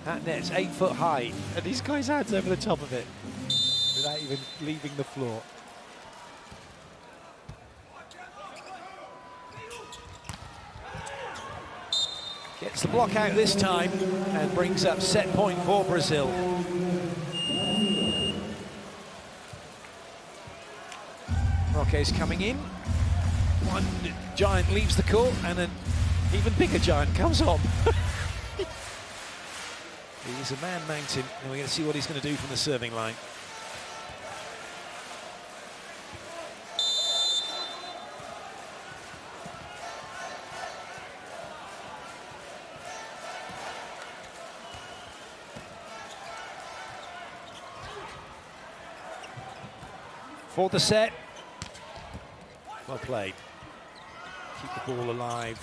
That net's 8 foot high.
And these guys' hands over the top of it without even leaving the floor.
Gets the block out this time and brings up set point for Brazil. Roque's coming in. One giant leaves the court and an even bigger giant comes on. He's a man mountain, and we're going to see what he's going to do from the serving line. For the set. Well played. Keep the ball alive.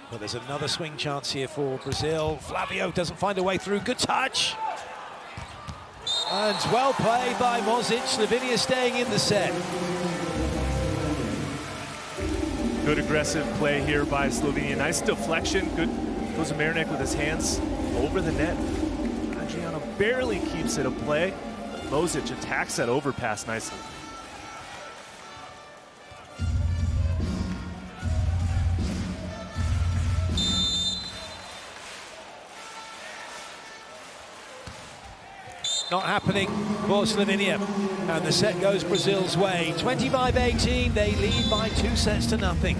Well, there's another swing chance here for Brazil. Flavio doesn't find a way through. Good touch. And well played by Mozic. Slovenia staying in the set.
Good aggressive play here by Slovenia. Nice deflection. Good goes Marinek with his hands over the net. Adriano barely keeps it a play. Mozic attacks that overpass nicely.
Not happening for Slovenia. And the set goes Brazil's way. 25-18, they lead by 2 sets to nothing.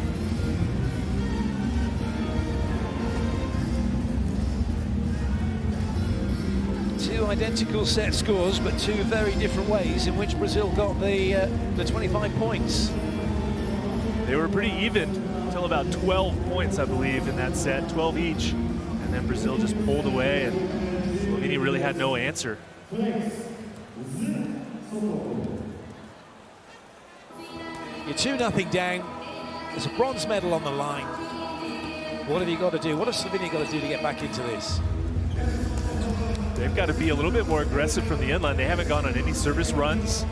Two identical set scores, but two very different ways in which Brazil got the 25 points.
They were pretty even until about 12 points, I believe, in that set, 12 each. And then Brazil just pulled away, and Slovenia really had no answer.
You're 2-0 down. There's a bronze medal on the line. What have you got to do? What has Slovenia got to do to get back into this?
They've got to be a little bit more aggressive from the end line. They haven't gone on any service runs,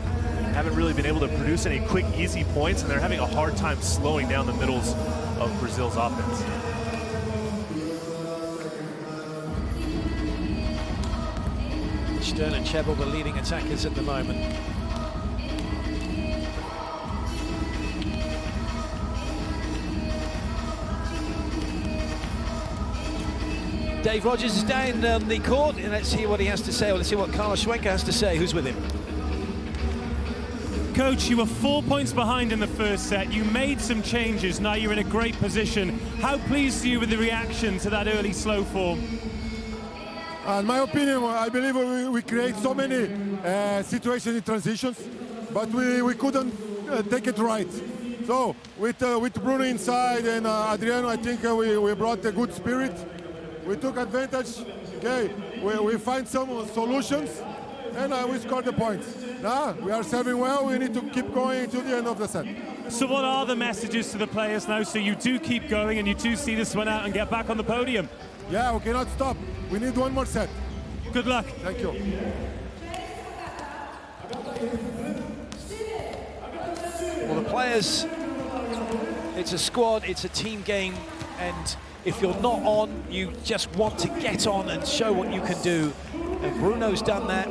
haven't really been able to produce any quick, easy points, and they're having a hard time slowing down the middles of Brazil's offense.
Stern and Chebel, the leading attackers at the moment. Dave Rogers is down on the court, and let's hear what he has to say. Well, let's see what Carlos Schwenker has to say. Who's with him?
Coach, you were 4 points behind in the first set. You made some changes. Now you're in a great position. How pleased are you with the reaction to that early slow form?
In my opinion, I believe we create so many situations in transitions, but we couldn't take it right. So with Bruno inside and Adriano, I think we brought a good spirit. We took advantage. Okay, we find some solutions, and we scored the points. Now we are serving well. We need to keep going to the end of the set.
So what are the messages to the players now so you do keep going and you do see this one out and get back on the podium?
Yeah, we cannot stop. We need one more set.
Good luck.
Thank you.
Well, the players, it's a squad, it's a team game, and if you're not on, you just want to get on and show what you can do. And Bruno's done that,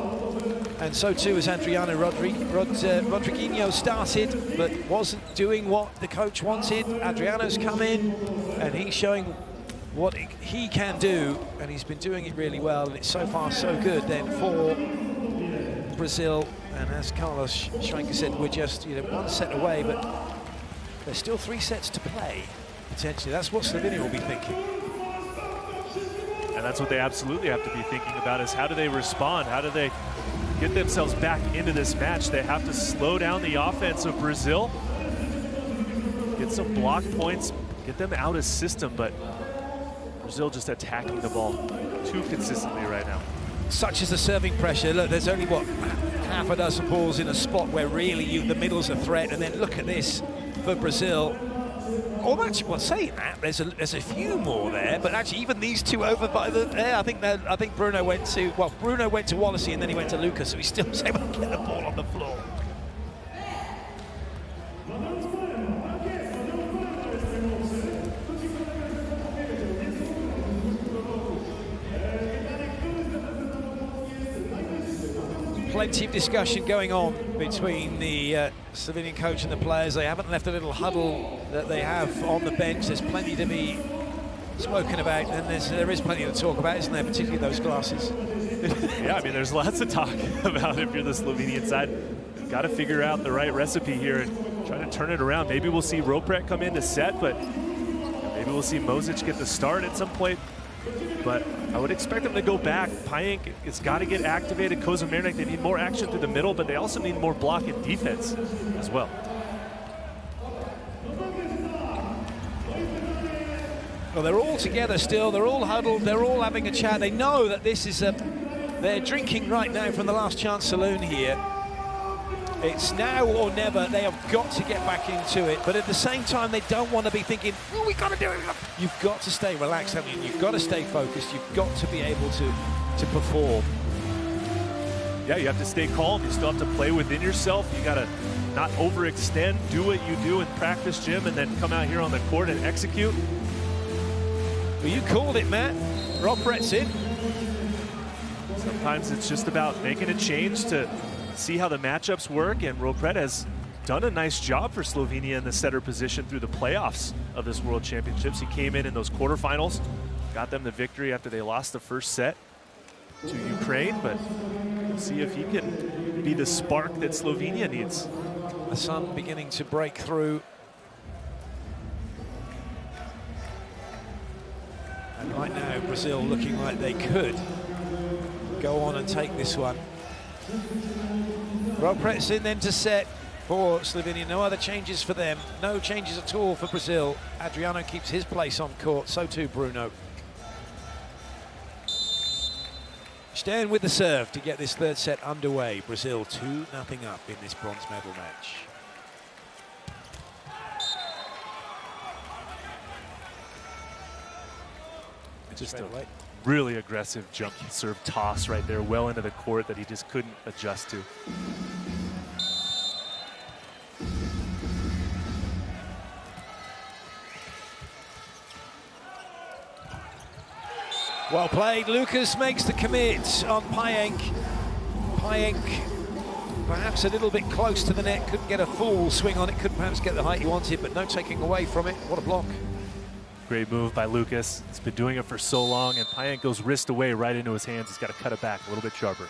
and so too has Adriano Rodriguinho started, but wasn't doing what the coach wanted. Adriano's come in, and he's showing what he can do, and he's been doing it really well, and it's so far so good then for Brazil. And as Carlos Schwenker said, we're just 1 set away, but there's still 3 sets to play, potentially. That's what Slovenia will be thinking.
And that's what they absolutely have to be thinking about, is how do they respond? How do they get themselves back into this match? They have to slow down the offense of Brazil, get some block points, get them out of system, but Brazil just attacking the ball too consistently right now.
Such is the serving pressure. Look, there's only, what, half a dozen balls in a spot where really the middle's a threat, and then look at this for Brazil. Or actually, well, saying that, there's a few more there, but actually even these two over by the there, I think Bruno went to, well, Bruno went to Wallacey and then he went to Lucas, so he still was able to get the ball on the floor. plenty of discussion going on between the Slovenian coach and the players. They haven't left a little huddle that they have on the bench. There's plenty to be spoken about, and there is plenty to talk about, isn't there, particularly those glasses?
Yeah, I mean, there's lots to talk about if you're the Slovenian side. You've got to figure out the right recipe here and try to turn it around. Maybe we'll see Ropret come in to set, but maybe we'll see Mozic get the start at some point. But I would expect them to go back. Pajenk has got to get activated. Kozamernik, they need more action through the middle, but they also need more block and defense as well.
Well, they're all together still. They're all huddled. They're all having a chat. They know that this is they're drinking right now from the last chance saloon here. It's now or never. They have got to get back into it. But at the same time, they don't want to be thinking, oh, we got to do it. You've got to stay relaxed, haven't you? You've got to stay focused. You've got to be able to perform.
Yeah, you have to stay calm. You still have to play within yourself. You got to not overextend, do what you do in practice gym, and then come out here on the court and execute.
Well, you called it, Matt. Ropret's in.
Sometimes it's just about making a change to see how the matchups work, and Ropret has done a nice job for Slovenia in the setter position through the playoffs of this World Championships. He came in those quarterfinals, got them the victory after they lost the first set to Ukraine, but we'll see if he can be the spark that Slovenia needs.
The sun beginning to break through. And right now, Brazil looking like they could go on and take this one. Ropret's in then to set for Slovenia. No other changes for them. No changes at all for Brazil. Adriano keeps his place on court. So too Bruno. Stern with the serve to get this third set underway. Brazil 2-0 up in this bronze medal match.
Just a really aggressive jump serve toss right there, well into the court that he just couldn't adjust to.
Well played. Lucas makes the commit on Pajenk. Pajenk perhaps a little bit close to the net, couldn't get a full swing on it, couldn't perhaps get the height he wanted, but no taking away from it. What a block.
Great move by Lucas. He's been doing it for so long, and Pajenk goes wrist away right into his hands. He's got to cut it back a little bit sharper.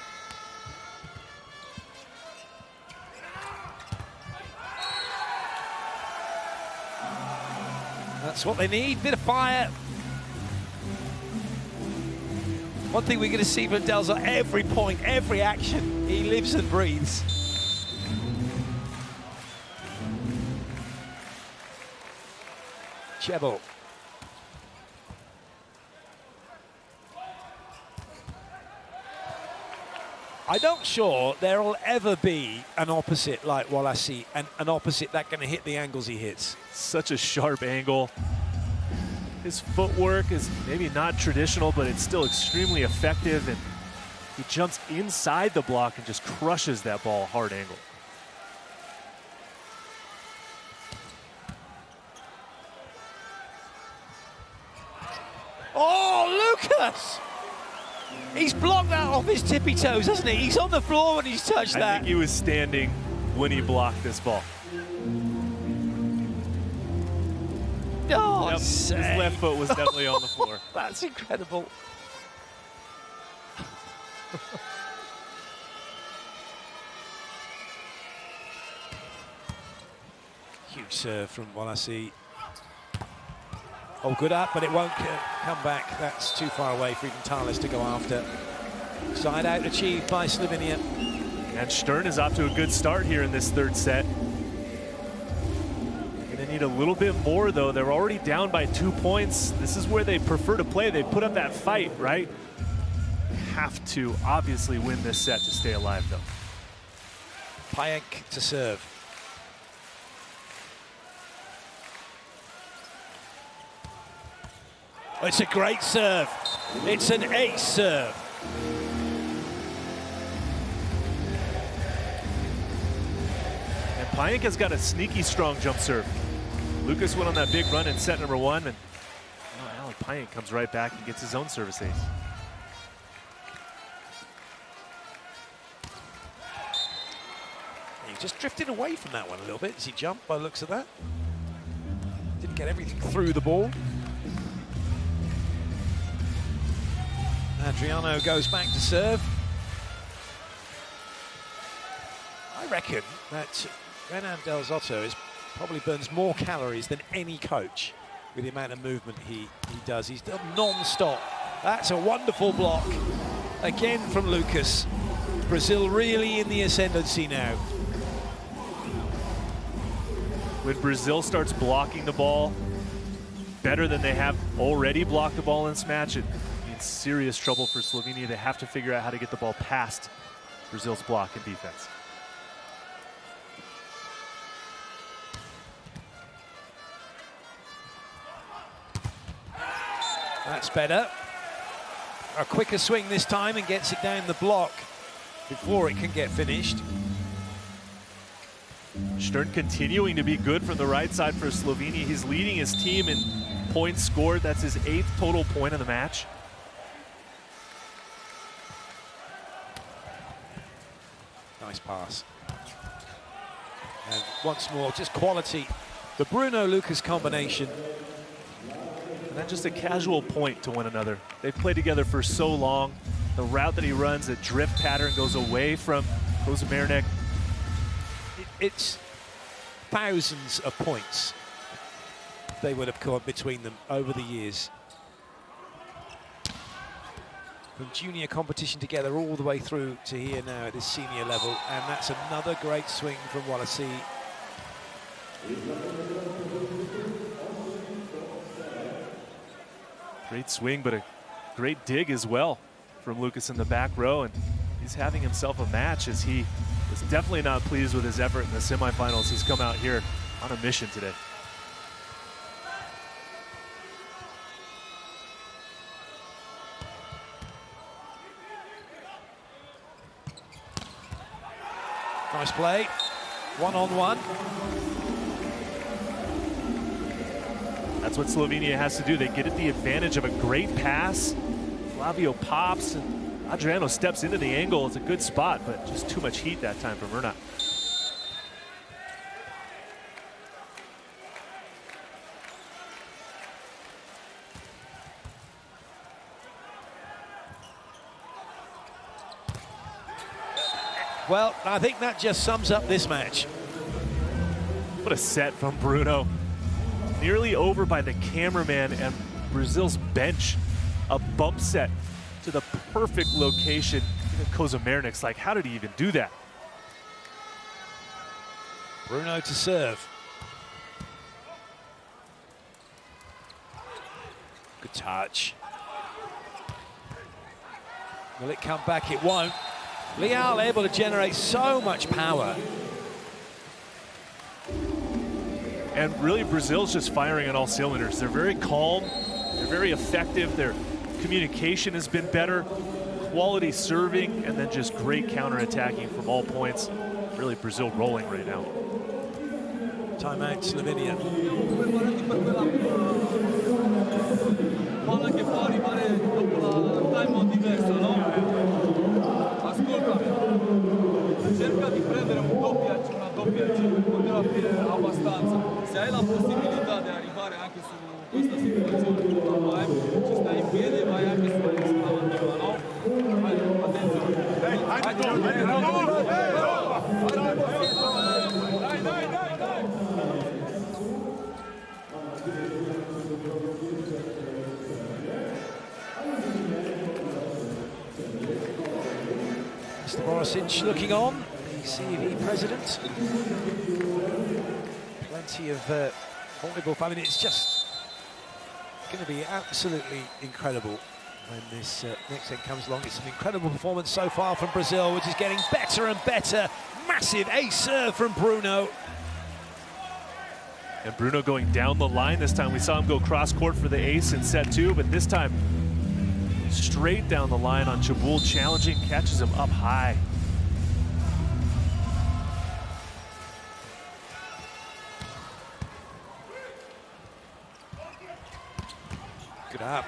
That's what they need, bit of fire. One thing we're going to see from Delzo, every point, every action, he lives and breathes. Chebel. I'm not sure there will ever be an opposite like Walasi, and an opposite that going to hit the angles he hits.
Such a sharp angle. His footwork is maybe not traditional, but it's still extremely effective, and he jumps inside the block and just crushes that ball hard angle.
Oh, Lucas! He's blocked that off his tippy toes, hasn't he? He's on the floor when he's touched that.
I think he was standing when he blocked this ball.
Oh,
yep, his left foot was definitely on the floor.
That's incredible. Huge serve from Walasi. Oh, good up, but it won't come back. That's too far away for even Thales to go after. Side out achieved by Slovenia.
And Stern is off to a good start here in this third set. Gonna need a little bit more, though. They're already down by 2 points. This is where they prefer to play. They put up that fight, right? Have to obviously win this set to stay alive, though.
Pajenk to serve. Oh, it's a great serve. It's an ace serve.
And Pajenk has got a sneaky strong jump serve. Lucas went on that big run in set number 1, and now Pajenk comes right back and gets his own service ace.
just drifted away from that one a little bit as he jumped by the looks of that. Didn't get everything through the ball. Adriano goes back to serve. I reckon that Renan Del Zotto probably burns more calories than any coach with the amount of movement he does. He's done non-stop. That's a wonderful block. Again from Lucas. Brazil really in the ascendancy now.
When Brazil starts blocking the ball better than they have already blocked the ball in this match, it means serious trouble for Slovenia. They have to figure out how to get the ball past Brazil's block and defense.
That's better. A quicker swing this time and gets it down the block before it can get finished.
Stern continuing to be good from the right side for Slovenia. He's leading his team in points scored. That's his 8th total point of the match.
Nice pass. And once more, just quality. The Bruno-Lucas combination.
And then just a casual point to one another. They've played together for so long. The route that he runs, the drift pattern goes away from Kozamernik.
It's thousands of points they would have caught between them over the years. From junior competition together all the way through to here now at this senior level. And that's another great swing from Wallacey.
Great swing, but a great dig as well from Lucas in the back row. And he's having himself a match as he is definitely not pleased with his effort in the semifinals. He's come out here on a mission today.
Nice play, one-on-one.
That's what Slovenia has to do. They get at the advantage of a great pass. Flavio pops and Adriano steps into the angle. It's a good spot, but just too much heat that time from Ernat.
Well, I think that just sums up this match.
What a set from Bruno. Nearly over by the cameraman and Brazil's bench. A bump set to the perfect location. Even Kozamernik's like, how did he even do that?
Bruno to serve. Good touch. Will it come back? It won't. Leal able to generate so much power.
And really, Brazil's just firing on all cylinders. They're very calm, they're very effective, their communication has been better, quality serving, and then just great counter-attacking from all points. Really, Brazil rolling right now.
Timeout, Slovenia.
Cerca di prendere una doppia continua a aprire abbastanza. Se hai la possibilità di arrivare anche su questa situazione, ci stai in piedi e vai anche sulla mandibola, no? Attenzione.
Mr. Borisic looking on, the CEV president. Plenty of volleyball. I mean, it's just going to be absolutely incredible when this next end comes along. It's an incredible performance so far from Brazil, which is getting better and better. Massive ace serve from Bruno.
And Bruno going down the line this time. We saw him go cross court for the ace in set 2, but this time straight down the line on Chabul, challenging, catches him up high.
Good up,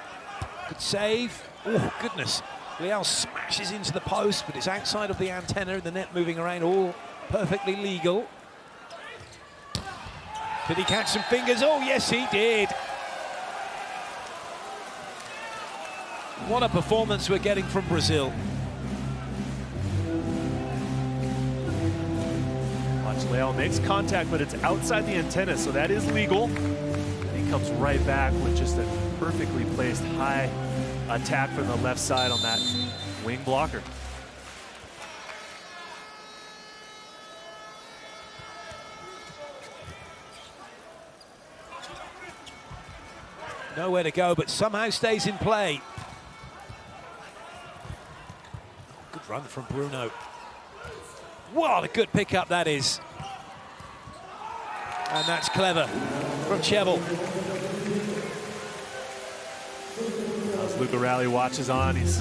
good save. Oh, goodness. Leal smashes into the post, but it's outside of the antenna and the net moving around all perfectly legal. Did he catch some fingers? Oh, yes, he did. What a performance we're getting from Brazil.
Watch, Leal makes contact, but it's outside the antenna, so that is legal. He comes right back with just a perfectly placed high attack from the left side on that wing blocker.
Nowhere to go, but somehow stays in play. Good run from Bruno. What a good pickup that is. And that's clever from Chevel.
As Luca Ralli watches on, he's,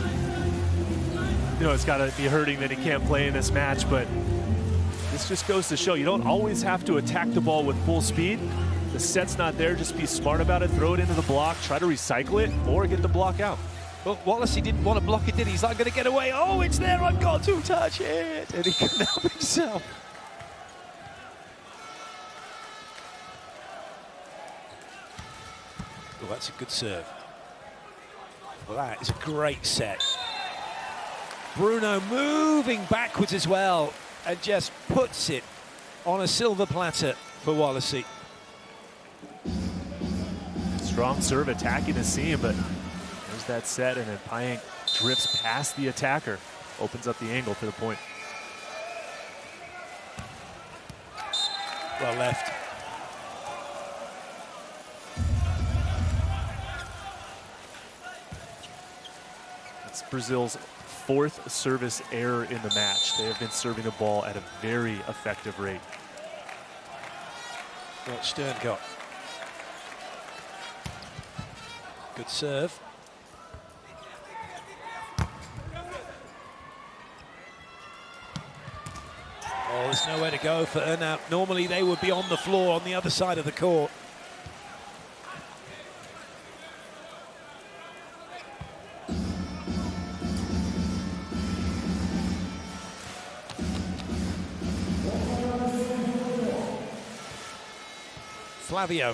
it's got to be hurting that he can't play in this match, but this just goes to show you don't always have to attack the ball with full speed. The set's not there, just be smart about it, throw it into the block, try to recycle it, or get the block out.
Well, Wallace, he didn't want to block it, did he? He's not going to get away. Oh, it's there, I've got to touch it. And he couldn't help himself. Oh, that's a good serve. Well, that is a great set. Bruno moving backwards as well and just puts it on a silver platter for Wallacey.
Strong serve attacking the seam, but there's that set, and then Payeng drifts past the attacker, opens up the angle to the point.
Well left.
It's Brazil's fourth service error in the match. They have been serving the ball at a very effective rate.
What Stern got. Good serve. Oh, there's nowhere to go for Ernau. Normally they would be on the floor on the other side of the court. Flavio.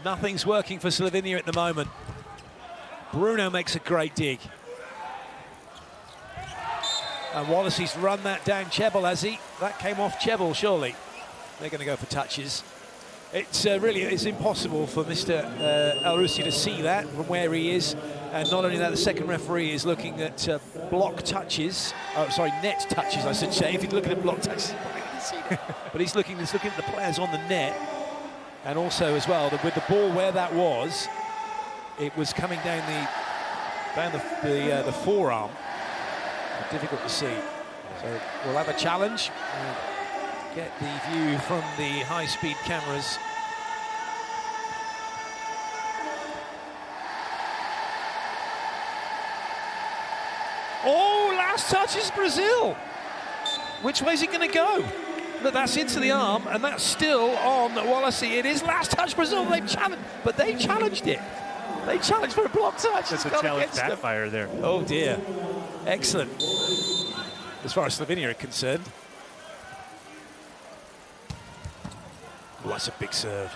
Nothing's working for Slovenia at the moment. Bruno makes a great dig. And Wallacey's run that down Chevel, has he? That came off Chevel, surely. They're going to go for touches. It's really, it's impossible for Mr. El-Roussi to see that from where he is. And not only that, the second referee is looking at block touches. Oh, sorry, net touches, I should say. If he's looking at block touches, he probably wouldn't see that. But he's looking at the players on the net. And also, as well, with the ball where that was, it was coming down the forearm. Difficult to see. So we'll have a challenge. We'll get the view from the high-speed cameras. Oh, last touch is Brazil. Which way is he going to go? Look, that's into the arm, and that's still on Wallacey. It is last touch Brazil. They've challenged, but they challenged it. They challenged for a block touch.
That's a challenge backfire there.
Oh dear. Excellent. As far as Slovenia are concerned. Oh, that's a big serve.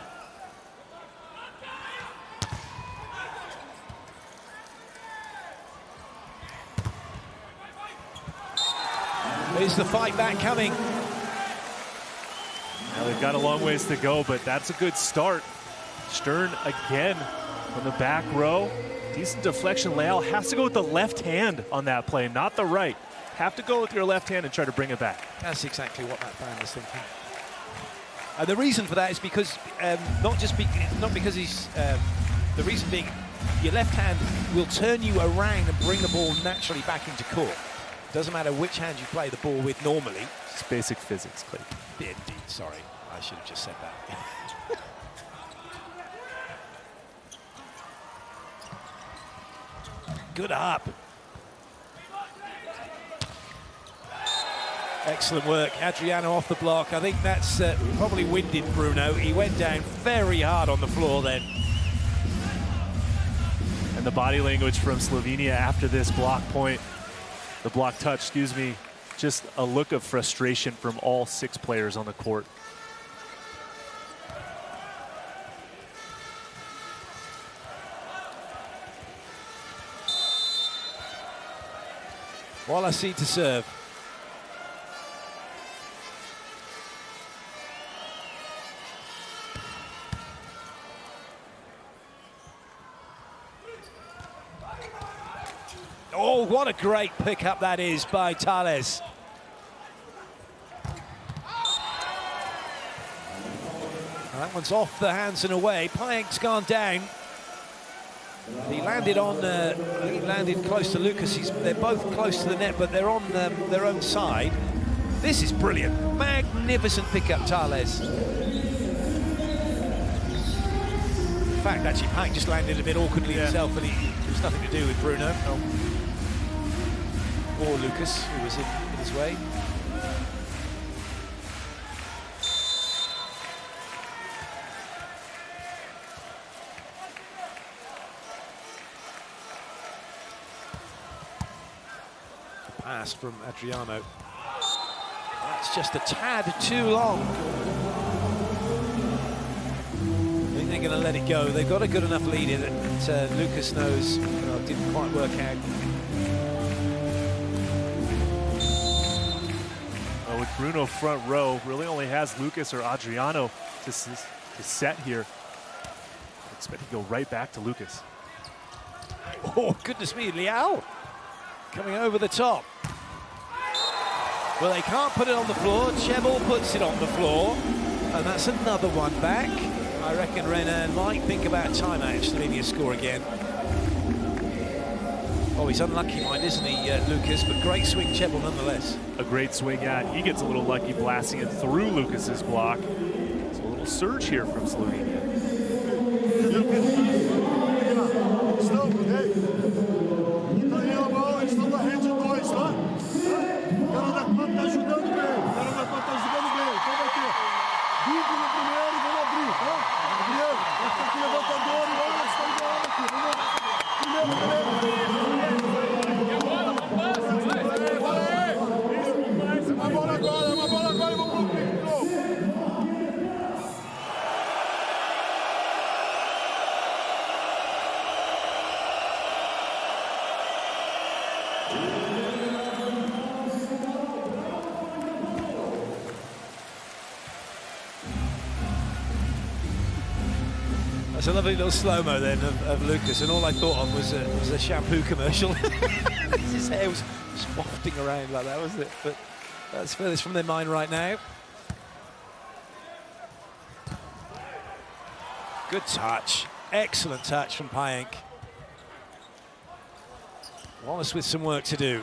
Is the fight back coming?
Now they've got a long ways to go, but that's a good start. Stern again on the back row. Decent deflection. Leal has to go with the left hand on that play, not the right. Have to go with your left hand and try to bring it back.
That's exactly what that fan was thinking. And the reason for that is because, not because he's, the reason being, your left hand will turn you around and bring the ball naturally back into court. Doesn't matter which hand you play the ball with normally.
It's basic physics, Clay.
Indeed, sorry. I should have just said that. Good up. Excellent work. Adriano off the block. I think that's probably winded Bruno. He went down very hard on the floor then.
And the body language from Slovenia after this block point, the block touch, excuse me, just a look of frustration from all 6 players on the court.
Wallace to serve. Oh, what a great pickup that is by Thales. That one's off the hands and away. Payenk's gone down. He landed on, he landed close to Lucas. They're both close to the net, but they're on their own side. This is brilliant. Magnificent pickup, Thales. In fact, actually, Payenk just landed a bit awkwardly himself, and it was nothing to do with Bruno. Or Lucas, who was in his way. Pass from Adriano. That's just a tad too long. I think they're going to let it go. They've got a good enough lead in it that Lucas knows didn't quite work out.
Well, with Bruno front row, really only has Lucas or Adriano to set here. I expect to go right back to Lucas.
Oh, goodness me, Leal coming over the top. Well, they can't put it on the floor. Chebel puts it on the floor, and that's another one back. I reckon Renan might think about timeout if Slovenia score again. Oh, he's unlucky, mind, isn't he, Lucas? But great swing, Chebel, nonetheless.
A great swing, yeah. He gets a little lucky blasting it through Lucas's block. It's a little surge here from Slovenia.
It's a lovely little slow-mo then of Lucas, and all I thought of was a shampoo commercial. His hair was just wafting around like that, wasn't it? But that's furthest from their mind right now. Good touch. Excellent touch from Payenk. Wallace with some work to do.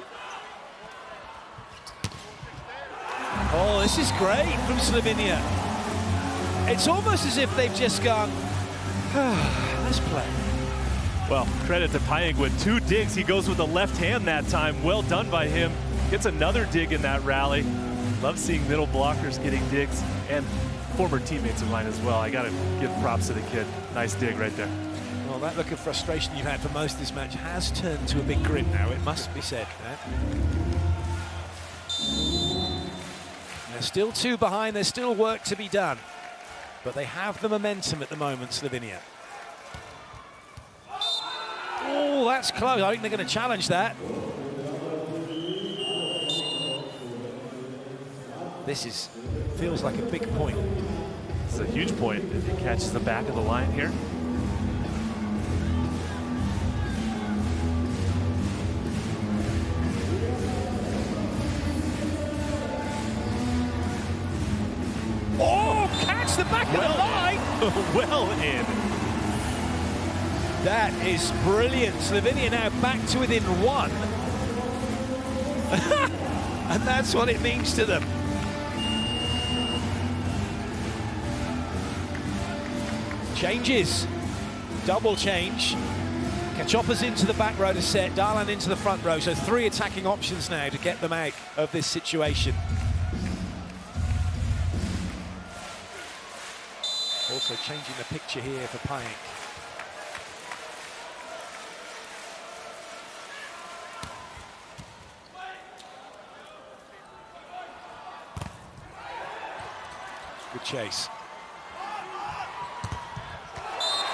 Oh, this is great from Slovenia. It's almost as if they've just gone, let's play.
Well, credit to Payenk with 2 digs. He goes with the left hand that time. Well done by him. Gets another dig in that rally. Love seeing middle blockers getting digs, and former teammates of mine as well. I got to give props to the kid. Nice dig right there.
Well, that look of frustration you've had for most of this match has turned to a big grin now, it must be said. They're still 2 behind. There's still work to be done. But they have the momentum at the moment, Slovenia. Oh, that's close. I think they're going to challenge that. This feels like a big point.
It's a huge point if he catches the back of the line here.
The back of the line.
Well in.
That is brilliant. Slovenia now back to within 1. And that's what it means to them. Changes. Double change. Kachopa's into the back row to set. Darlan into the front row. So 3 attacking options now to get them out of this situation. Also changing the picture here for Payenk. Good chase.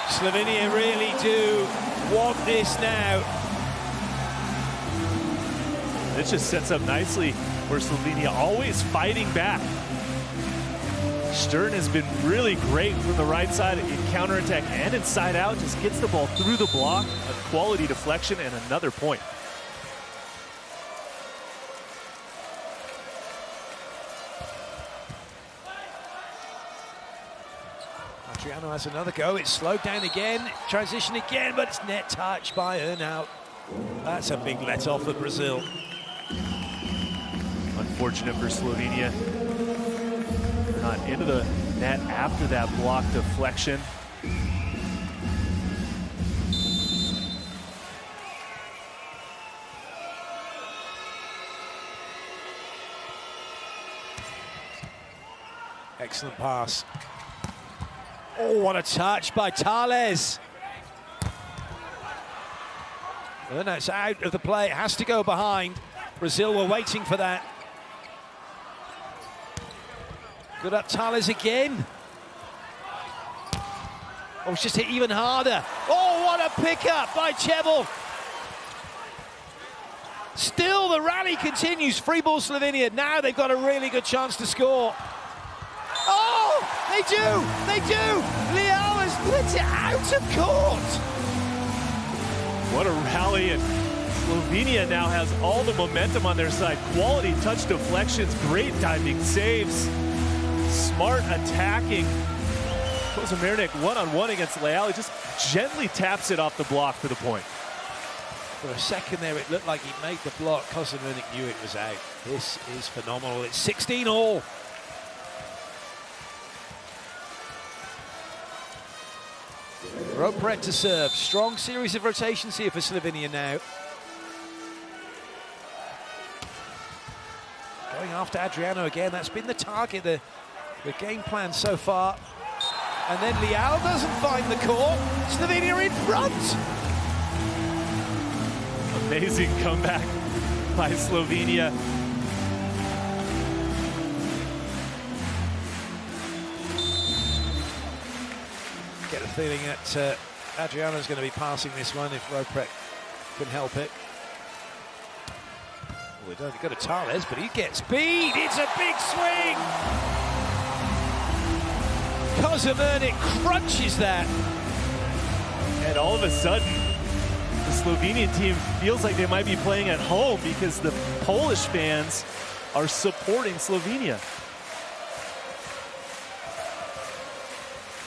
Slovenia really do want this now.
This just sets up nicely for Slovenia, always fighting back. Stern has been really great from the right side in counterattack and inside out. Just gets the ball through the block, a quality deflection, and another point.
Adriano has another go. It's slowed down again. Transition again, but it's net touch by Earnout. That's a big let off for Brazil.
Unfortunate for Slovenia. Not into the net after that block deflection.
Excellent pass. Oh, what a touch by Thales. Earnout's out of the play. It has to go behind. Brazil were waiting for that. Good up Thales again. Oh, it's just hit even harder. Oh, what a pickup by Chebel. Still, the rally continues. Free ball Slovenia. Now they've got a really good chance to score. Oh, they do. Leal has put it out of court.
What a rally, and Slovenia now has all the momentum on their side. Quality touch deflections, great diving saves, smart attacking. Kozamernik one-on-one against Leal. He just gently taps it off the block for the point.
For a second there, it looked like he made the block. Kozamernik knew it was out. This is phenomenal. It's 16-all. Ropret to serve. Strong series of rotations here for Slovenia now. Going after Adriano again. That's been the target, the game plan so far. And then Leal doesn't find the court. Slovenia in front.
Amazing comeback by Slovenia.
Get the feeling that Adriano's going to be passing this one if Ropret can help it. Well, they don't go to Thales, but he gets speed. It's a big swing. Kozamernik crunches that.
And all of a sudden, the Slovenian team feels like they might be playing at home because the Polish fans are supporting Slovenia.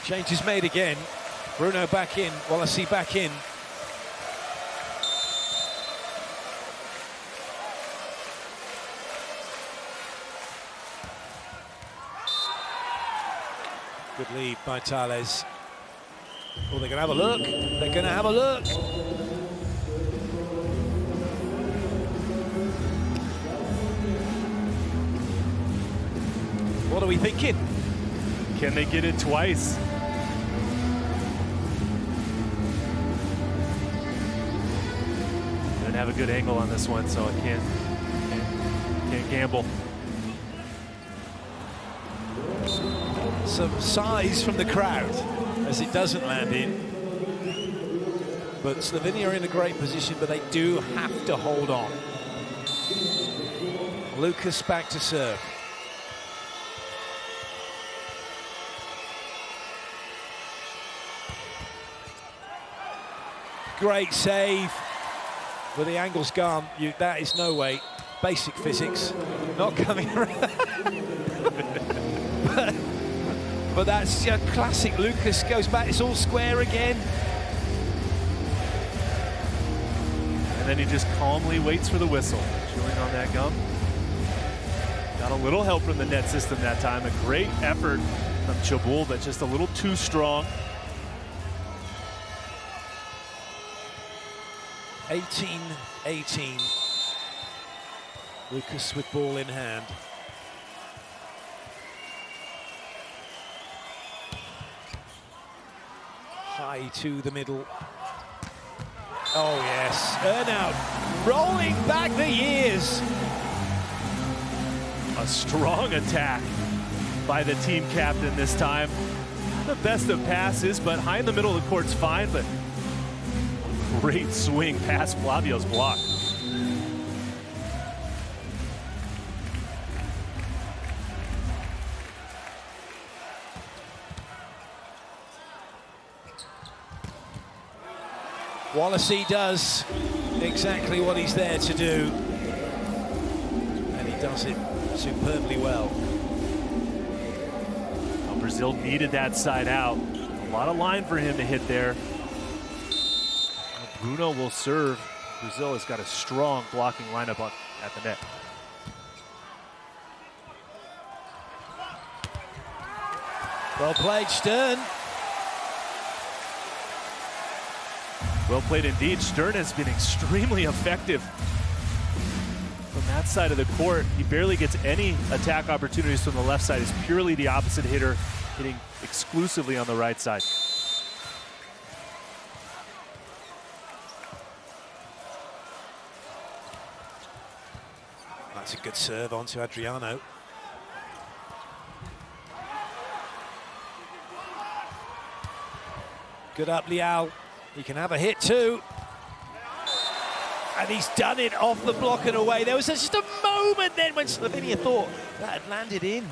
Change is made again. Bruno back in, Wallacey back in. Good lead by Thales. Oh, they're going to have a look. They're going to have a look. What are we thinking?
Can they get it twice? Didn't have a good angle on this one, so I can't gamble.
Some size from the crowd as it doesn't land in. But Slovenia are in a great position, but they do have to hold on. Lucas back to serve. Great save, but the angle's gone. That is no way. Basic physics, not coming around. but that's classic. Lucas goes back. It's all square again.
And then he just calmly waits for the whistle. Chewing on that gum. Got a little help from the net system that time. A great effort from Chabul, but just a little too strong.
18-18. Lucas with ball in hand. High to the middle. Oh yes, Earnout rolling back the years.
A strong attack by the team captain this time. The best of passes, but high in the middle of the court's fine, but great swing past Flavio's block.
Wallacey does exactly what he's there to do, and he does it superbly well.
Well, Brazil needed that side out. A lot of line for him to hit there. Well, Bruno will serve. Brazil has got a strong blocking lineup at the net.
Well played, Stern.
Well played indeed. Stern has been extremely effective from that side of the court. He barely gets any attack opportunities from the left side. He's purely the opposite hitter, hitting exclusively on the right side.
That's a good serve onto Adriano. Good up, Leal. He can have a hit too. And he's done it off the block and away. There was just a moment then when Slovenia thought that had landed in.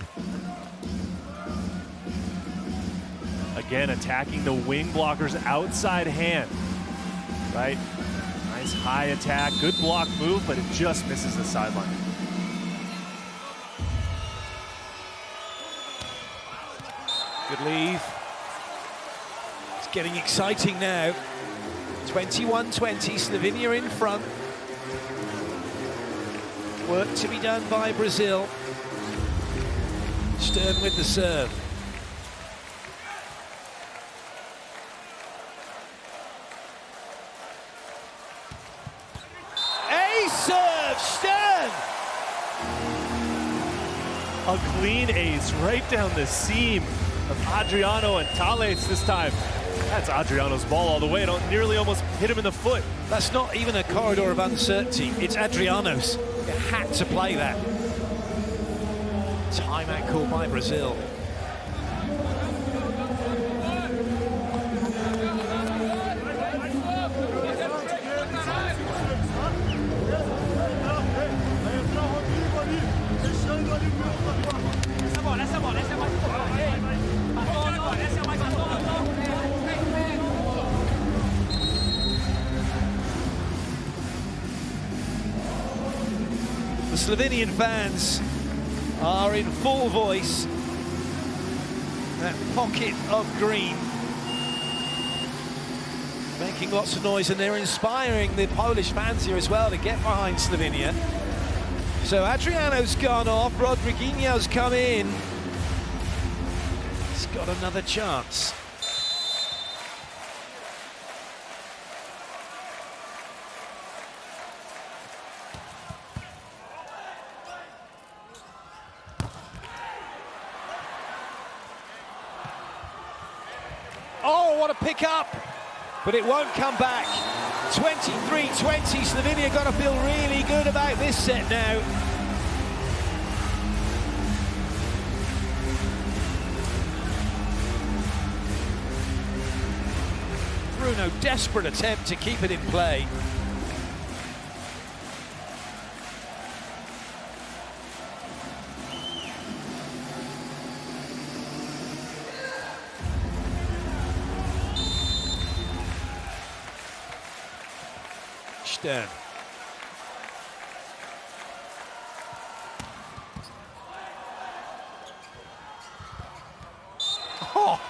Again, attacking the wing blocker's outside hand. Right? Nice high attack, good block move, but it just misses the sideline.
Good leave. It's getting exciting now. 21-20, Slovenia in front. Work to be done by Brazil. Stern with the serve. A serve, Stern!
A clean ace right down the seam of Adriano and Thales this time. That's Adriano's ball all the way. It nearly almost hit him in the foot.
That's not even a corridor of uncertainty. It's Adriano's. You had to play that. Timeout called by Brazil. The Slovenian fans are in full voice. That pocket of green making lots of noise, and they're inspiring the Polish fans here as well to get behind Slovenia. So Adriano's gone off, Rodriguinho's come in. He's got another chance. Oh, what a pick up, but it won't come back. 23-20, Slovenia got to feel really good about this set now. Bruno, desperate attempt to keep it in play. Stern. Oh,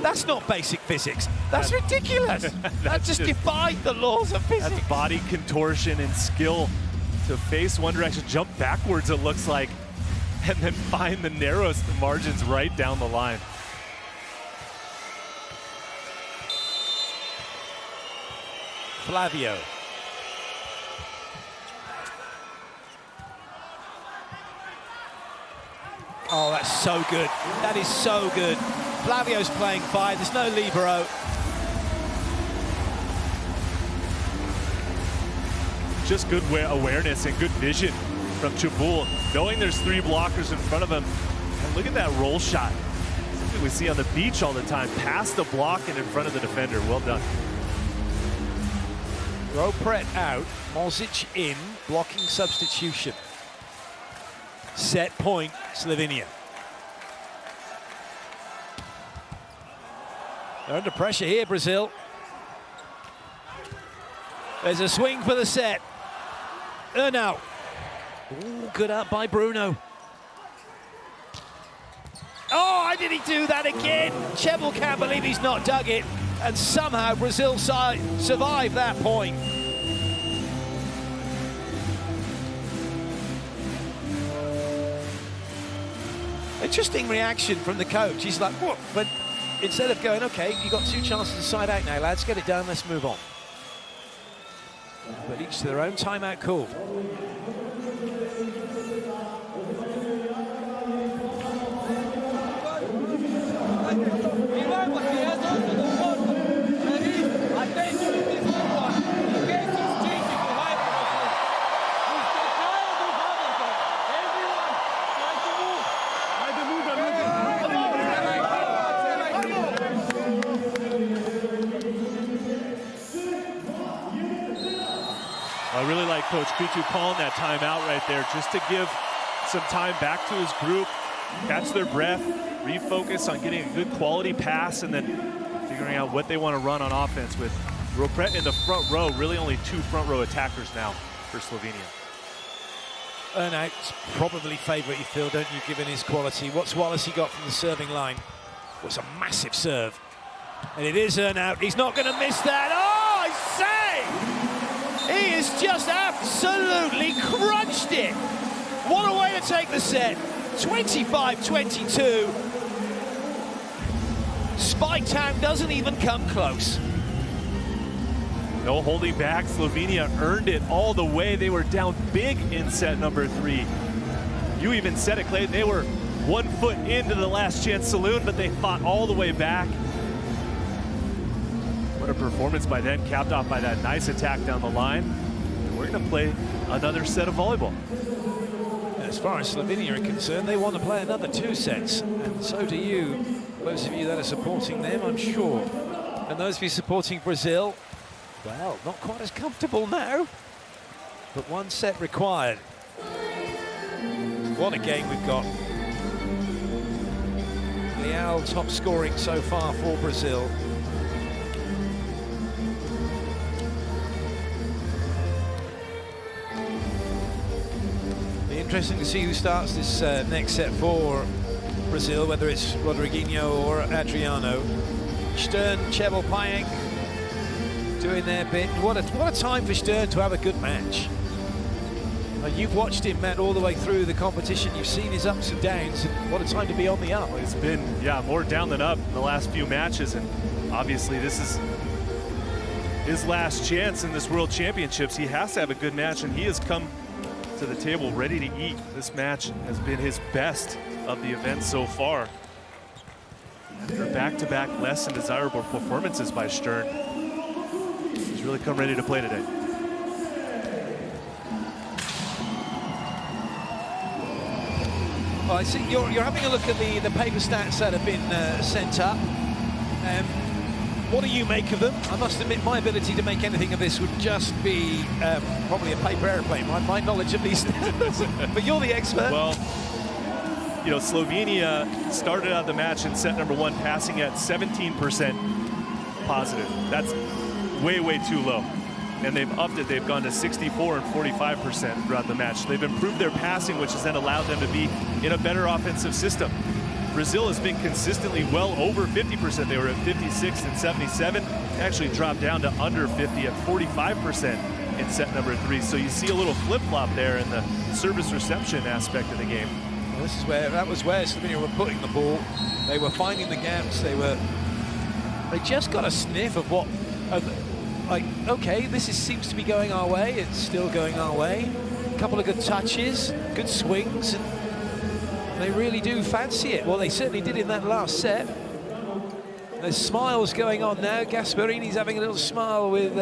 that's not basic physics. That's ridiculous. That just defied the laws of physics.
That's body contortion and skill to face one direction, jump backwards, it looks like, and then find the narrowest margins right down the line.
Flavio. Oh, that's so good. That is so good. Flavio's playing five. There's no libero.
Just good awareness and good vision from Chabul, knowing there's 3 blockers in front of him. And look at that roll shot. Something we see on the beach all the time. Past the block and in front of the defender. Well done.
Ropret out, Mozic in, blocking substitution. Set point, Slovenia. They're under pressure here, Brazil. There's a swing for the set. Ernau. Ooh, good up by Bruno. Oh, how did he do that again? Chebel can't believe he's not dug it. And somehow Brazil survived that point. Interesting reaction from the coach. He's like, what? But instead of going, okay, you got 2 chances to side out now, lads, get it done, let's move on. But each to their own, timeout call.
I really like Coach Kutu calling that timeout right there, just to give some time back to his group, catch their breath, refocus on getting a good quality pass, and then figuring out what they want to run on offense with Ropret in the front row. Really only 2 front row attackers now for Slovenia.
Ernau's probably favourite, you feel, don't you, given his quality. What's Wallacey got from the serving line? Well, it's a massive serve. And it is Ernau. He's not going to miss that. Oh, I say! He has just absolutely crunched it. What a way to take the set. 25-22. Spike Town doesn't even come close.
No holding back. Slovenia earned it all the way. They were down big in set number 3. You even said it, Clay. They were 1 foot into the last chance saloon, but they fought all the way back. What a performance by them, capped off by that nice attack down the line. And we're going to play another set of volleyball.
As far as Slovenia are concerned, they want to play another 2 sets. And so do you, those of you that are supporting them, I'm sure. And those of you supporting Brazil, well, not quite as comfortable now. But 1 set required. What a game we've got. Leal top scoring so far for Brazil. Interesting to see who starts this next set for Brazil, whether it's Rodriguinho or Adriano. Stern, Chebel, Payek doing their bit. What a time for Stern to have a good match. You've watched him, Matt, all the way through the competition. You've seen his ups and downs, and what a time to be on the up.
It's been, yeah, more down than up in the last few matches, and obviously this is his last chance in this World Championships. He has to have a good match, and he has come to the table ready to eat. This match has been his best of the event so far. After back-to-back less than desirable performances by Stern, he's really come ready to play today.
Well, I see you're having a look at the paper stats that have been sent up. What do you make of them? I must admit, my ability to make anything of this would just be probably a paper airplane. My knowledge of these stats. But you're the expert.
Well, you know, Slovenia started out the match in set number 1 passing at 17% positive. That's way, way too low. And they've upped it. They've gone to 64 and 45% throughout the match. They've improved their passing, which has then allowed them to be in a better offensive system. Brazil has been consistently well over 50%. They were at 56 and 77. They actually dropped down to under 50 at 45% in set number 3. So you see a little flip-flop there in the service reception aspect of the game.
Well, that was where Slovenia were putting the ball. They were finding the gaps. They just got a sniff of what, like, okay, seems to be going our way. It's still going our way. A couple of good touches, good swings, and they really do fancy it. Well, they certainly did in that last set. There's smiles going on now. Gasparini's having a little smile with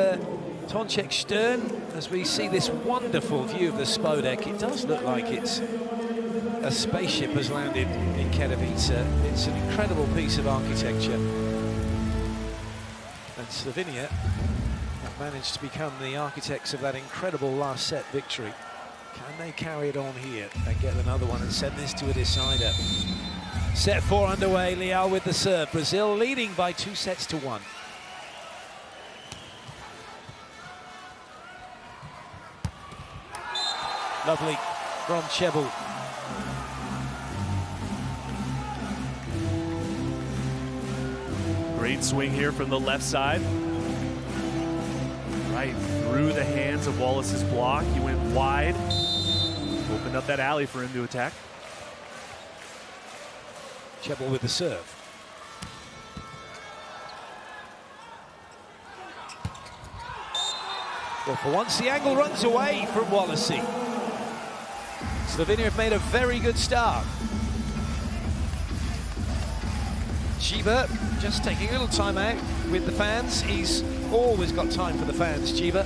Tonček Stern, as we see this wonderful view of the Spodek, it does look like it's a spaceship has landed in Katowice. It's an incredible piece of architecture. And Slovenia have managed to become the architects of that incredible last set victory. Can they carry it on here and get another one and send this to a decider? Set 4 underway, Leal with the serve. Brazil leading by 2-1. Lovely from Chebel.
Great swing here from the left side. Right through the hands of Wallace's block. He went wide. Opened up that alley for him to attack.
Chebel with the serve. Well, for once, the angle runs away from Wallacey. Slovenia have made a very good start. Chiba just taking a little time out with the fans. He's always got time for the fans, Chiba.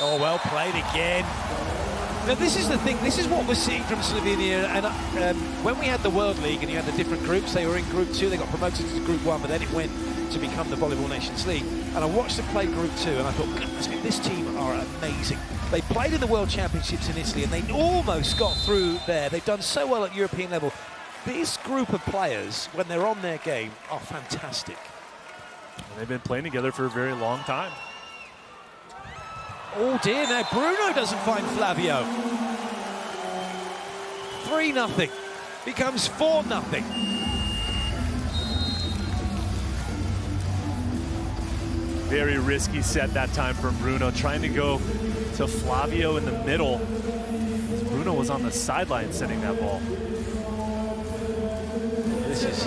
Oh, well played again. Now, this is the thing. This is what we're seeing from Slovenia. And when we had the World League and you had the different groups, they were in Group 2. They got promoted to Group 1, but then it went to become the Volleyball Nations League. And I watched them play Group 2, and I thought, goodness me, this team are amazing. They played in the World Championships in Italy, and they almost got through there. They've done so well at European level. This group of players, when they're on their game, are fantastic.
And they've been playing together for a very long time.
Oh dear, now Bruno doesn't find Flavio. 3-0, becomes 4-0.
Very risky set that time from Bruno, trying to go to Flavio in the middle. Bruno was on the sideline setting that ball.
This is...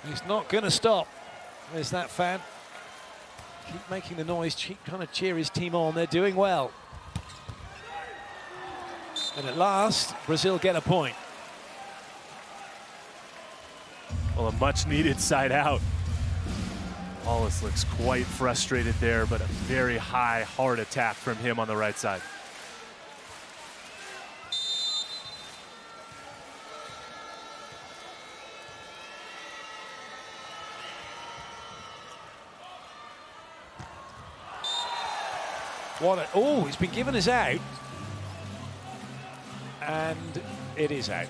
He's not going to stop. There's that fan. Keep making the noise, keep trying to cheer his team on. They're doing well. And at last, Brazil get a point.
Well, a much-needed side out. Wallace looks quite frustrated there, but a very high, hard attack from him on the right side.
Oh, it's been given as out. And it is out.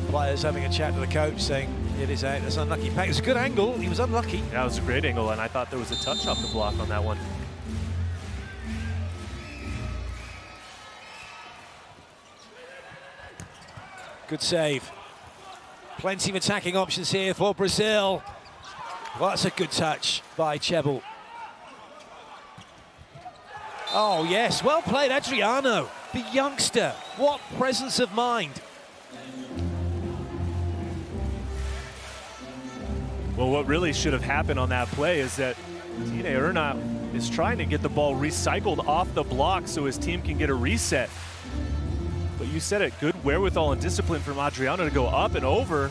Players having a chat to the coach saying it is out. That's unlucky. It was a good angle. He was unlucky.
That was a great angle, and I thought there was a touch off the block on that one.
Good save. Plenty of attacking options here for Brazil. Well, that's a good touch by Chebel. Oh, yes, well played, Adriano, the youngster. What presence of mind.
Well, what really should have happened on that play is that Tine Ernat is trying to get the ball recycled off the block so his team can get a reset. But you said it, good wherewithal and discipline from Adriano to go up and over.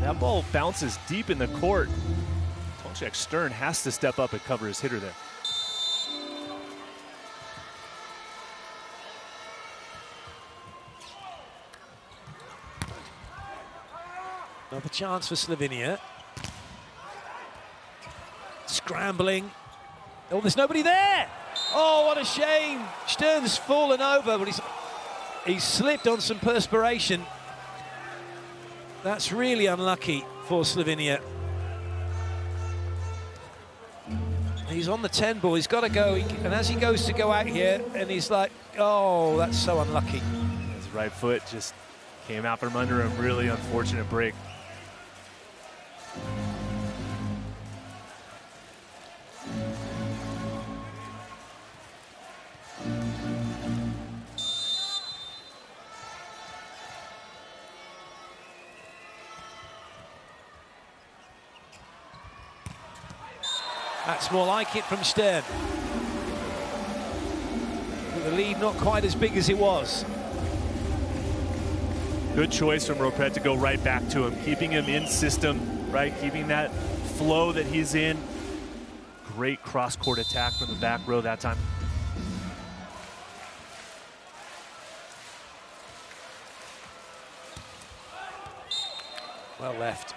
That ball bounces deep in the court. Tonček Stern has to step up and cover his hitter there.
Another chance for Slovenia. Scrambling. Oh, there's nobody there. Oh, what a shame. Stern's fallen over, but he's slipped on some perspiration. That's really unlucky for Slovenia. He's on the 10 ball, he's got to go, and as he goes to go out here, and he's like, oh, that's so unlucky.
His right foot just came out from under him, really unfortunate break.
That's more like it from Stern. But the lead not quite as big as it was.
Good choice from Ropret to go right back to him, keeping him in system, right? Keeping that flow that he's in. Great cross-court attack from the back row that time.
Well left.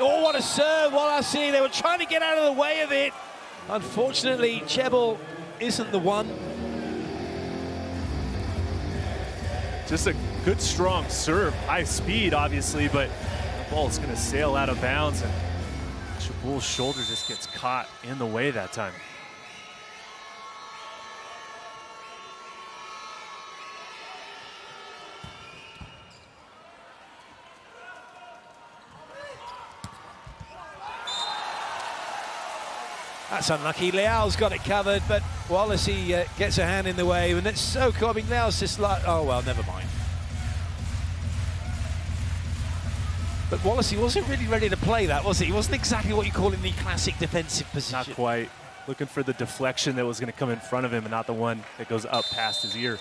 Oh, what a serve, what I see. They were trying to get out of the way of it. Unfortunately, Chebel isn't the one.
Just a good, strong serve. High speed, obviously, but the ball is going to sail out of bounds, and Chabul's shoulder just gets caught in the way that time.
That's unlucky. Leal's got it covered, but Wallacey gets a hand in the way, and it's so cool. I mean, Leal's just like, oh, well, never mind. But Wallacey wasn't really ready to play that, was he? He wasn't exactly what you call in the classic defensive position.
Not quite. Looking for the deflection that was going to come in front of him and not the one that goes up past his ear.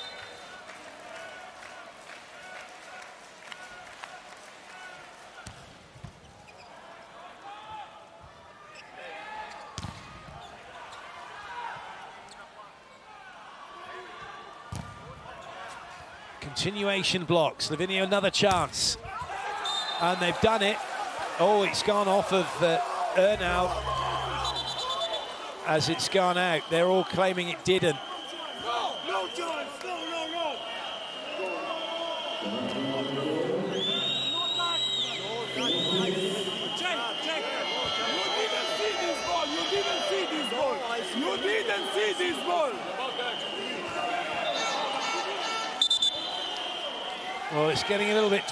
Continuation block. Slovenia another chance. And they've done it. Oh, it's gone off of Ernau as it's gone out. They're all claiming it didn't.
No chance. No. Check. You didn't see this ball.
Well, it's getting a little bit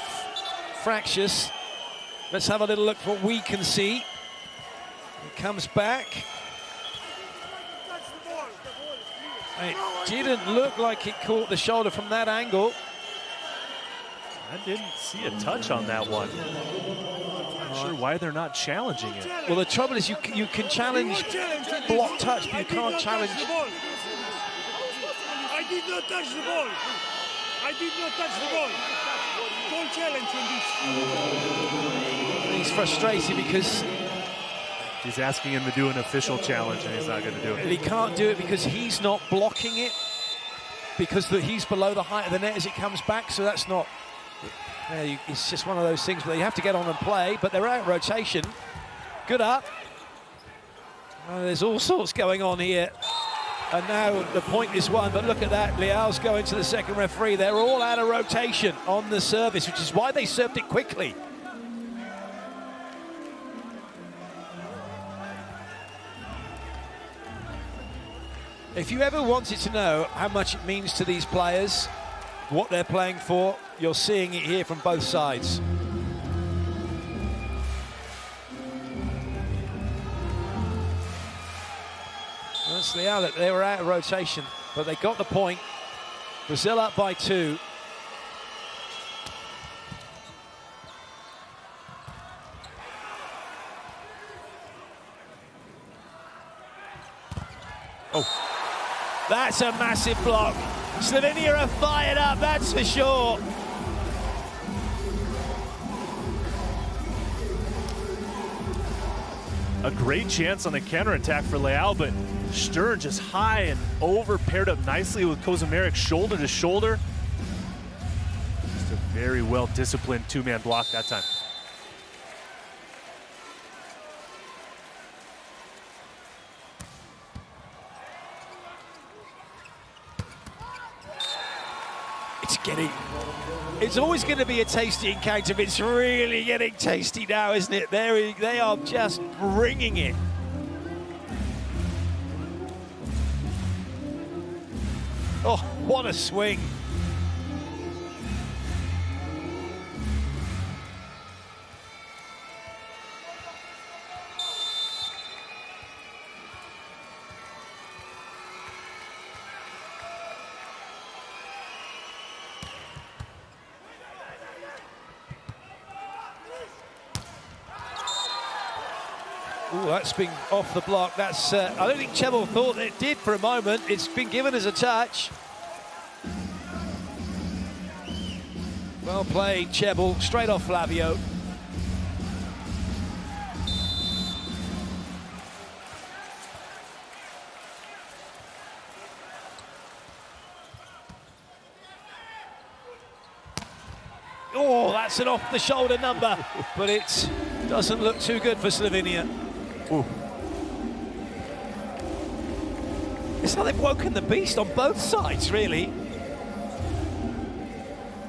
fractious. Let's have a little look what we can see. It comes back. It didn't look like it caught the shoulder from that angle.
I didn't see a touch on that one. Not sure why they're not challenging it.
Well, the trouble is you can challenge block touch, but you can't challenge.
I did not touch the ball. Don't challenge on this.
He's frustrated because
he's asking him to do an official challenge, and he's not going to do it.
he can't do it because he's not blocking it, because he's below the height of the net as it comes back, so that's not... Yeah, it's just one of those things where you have to get on and play, but they're out of rotation. Good up. There's all sorts going on here. And now the point is won, but look at that. Leal's going to the second referee. They're all out of rotation on the service, which is why they served it quickly. If you ever wanted to know how much it means to these players, what they're playing for, you're seeing it here from both sides. That's Leal. They were out of rotation, but they got the point. Brazil up by 2. Oh. That's a massive block. Slovenia are fired up, that's for sure.
a great chance on the counterattack for Leal, but Stern just high and over, paired up nicely with Kozimeric shoulder to shoulder. Just a very well-disciplined two-man block that time.
It's always going to be a tasty encounter, but it's really getting tasty now, isn't it? They are just bringing it. Oh, what a swing. Ooh, that's been off the block. That's I don't think Chebel thought it did for a moment. It's been given as a touch. Well played, Chebel, straight off Flavio. Oh, that's an off-the-shoulder number, but it doesn't look too good for Slovenia.
Ooh.
It's like they've woken the beast on both sides, really.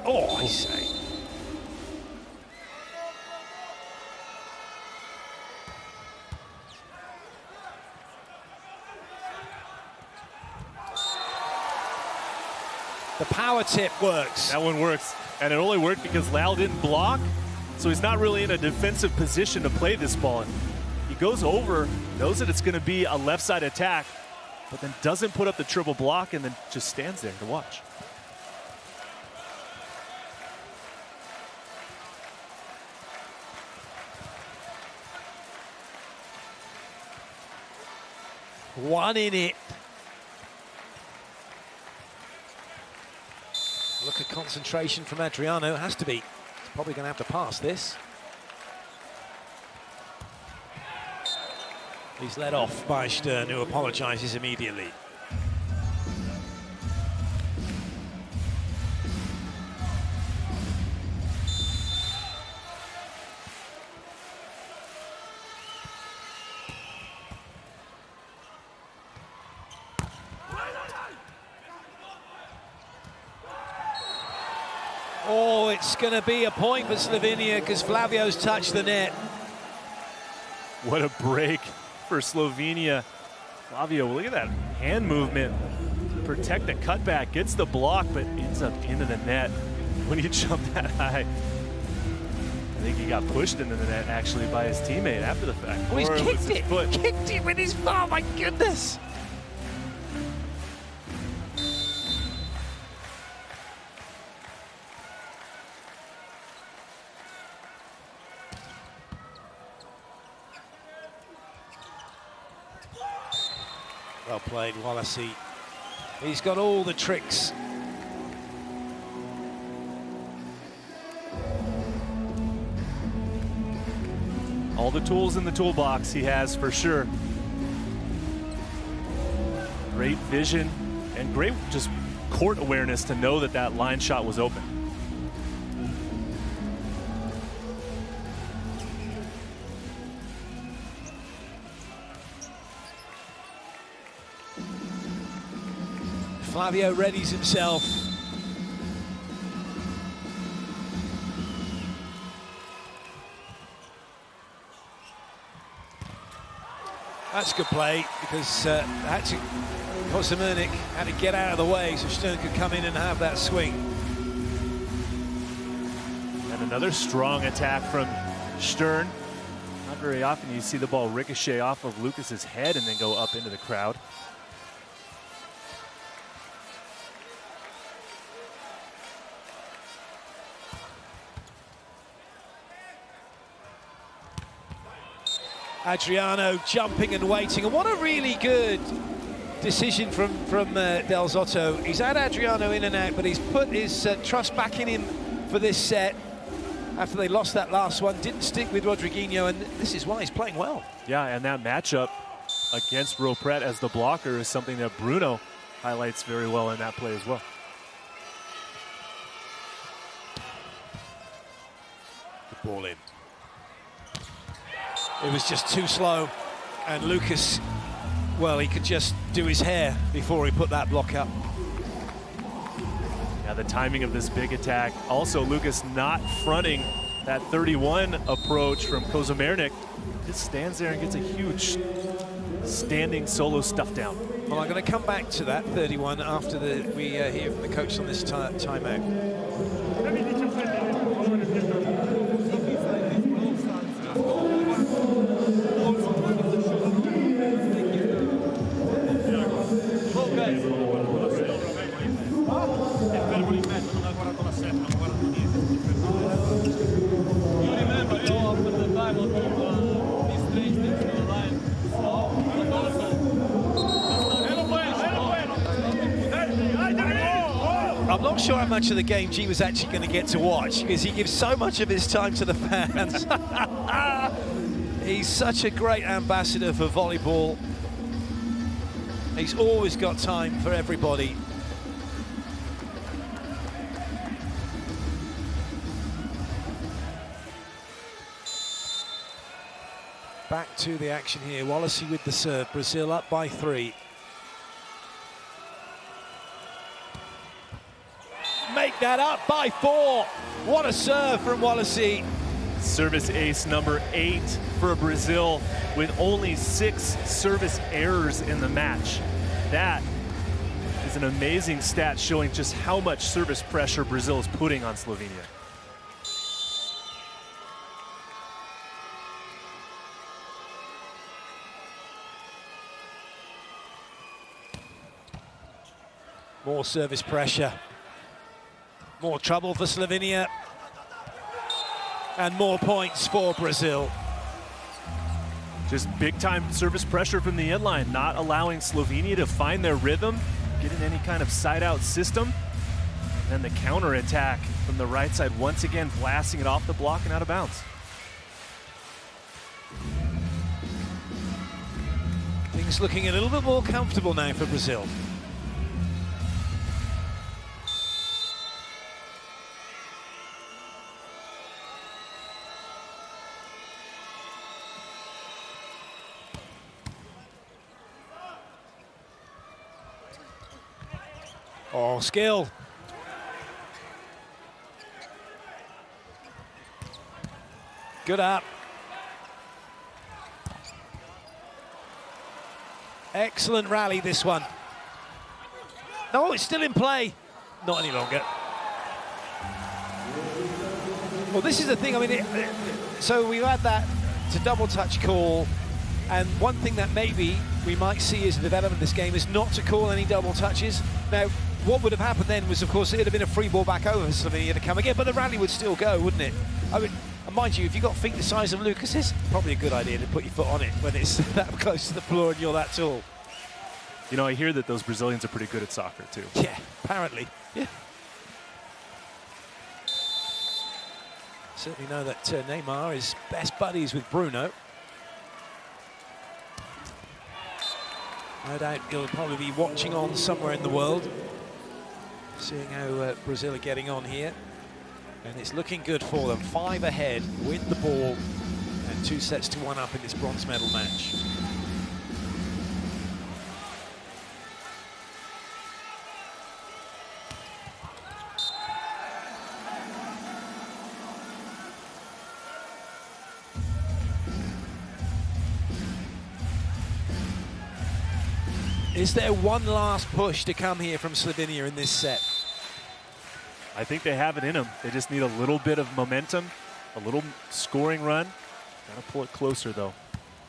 Oh, I say. The power tip works.
That one works, and it only worked because Lau didn't block, so he's not really in a defensive position to play this ball. He goes over, knows that it's going to be a left side attack, but then doesn't put up the triple block and then just stands there to watch.
One in it. Look at concentration from Adriano. It has to be. He's probably going to have to pass this. He's led off by Stern, who apologises immediately. Oh, it's going to be a point for Slovenia because Flavio's touched the net.
What a break for Slovenia. Flavio, look at that hand movement. Protect the cutback, gets the block, but ends up into the net. When you jump that high, I think he got pushed into the net actually by his teammate after the fact.
Oh, he's kicked it. Kicked it with his foot. Oh, my goodness. Well played, Wallacey. He's got all the tricks.
All the tools in the toolbox he has for sure. Great vision and great just court awareness to know that that line shot was open.
Flavio readies himself. That's good play because Kozimeric had to get out of the way so Stern could come in and have that swing.
And another strong attack from Stern. Not very often you see the ball ricochet off of Lucas's head and then go up into the crowd.
Adriano jumping and waiting, and what a really good decision from Del Zotto. He's had Adriano in and out, but he's put his trust back in him for this set. after they lost that last one, didn't stick with Rodriguinho, and this is why he's playing well.
Yeah, and that matchup against Ropret as the blocker is something that Bruno highlights very well in that play as well.
The ball in. It was just too slow, and Lucas, well, he could just do his hair before he put that block up.
Yeah, the timing of this big attack. Also, Lucas not fronting that 31 approach from Kozomernik. Just stands there and gets a huge standing solo stuff down.
Well, I'm going to come back to that 31 after we hear from the coach on this timeout. I'm not sure how much of the game G was actually going to get to watch, because he gives so much of his time to the fans. He's such a great ambassador for volleyball. He's always got time for everybody. Back to the action here. Wallacey with the serve. Brazil up by 3. Make that up by 4. What a serve from Wallacey.
Service ace number 8 for Brazil with only 6 service errors in the match. That is an amazing stat showing just how much service pressure Brazil is putting on Slovenia.
More service pressure. More trouble for Slovenia. And more points for Brazil.
Just big-time service pressure from the inline, not allowing Slovenia to find their rhythm, get in any kind of side-out system. And then the counter-attack from the right side, once again blasting it off the block and out of bounds.
Things looking a little bit more comfortable now for Brazil. Oh, skill. Good up. Excellent rally, this one. No, it's still in play. Not any longer. Well, this is the thing. I mean, so we've had that to double touch call, and one thing that maybe we might see as a development of this game is not to call any double touches. Now, what would have happened then was, of course, it would have been a free ball back over for Slovenia to come again, but the rally would still go, wouldn't it? I mean, and mind you, if you've got feet the size of Lucas's, probably a good idea to put your foot on it when it's that close to the floor and you're that tall.
You know, I hear that those Brazilians are pretty good at soccer, too.
Yeah, apparently. Yeah. Certainly know that Neymar is best buddies with Bruno. No doubt he'll probably be watching on somewhere in the world, seeing how Brazil are getting on here. And it's looking good for them. 5 ahead with the ball and 2-1 up in this bronze medal match. Is there one last push to come here from Slovenia in this set?
I think they have it in them. They just need a little bit of momentum, a little scoring run. Gotta pull it closer, though.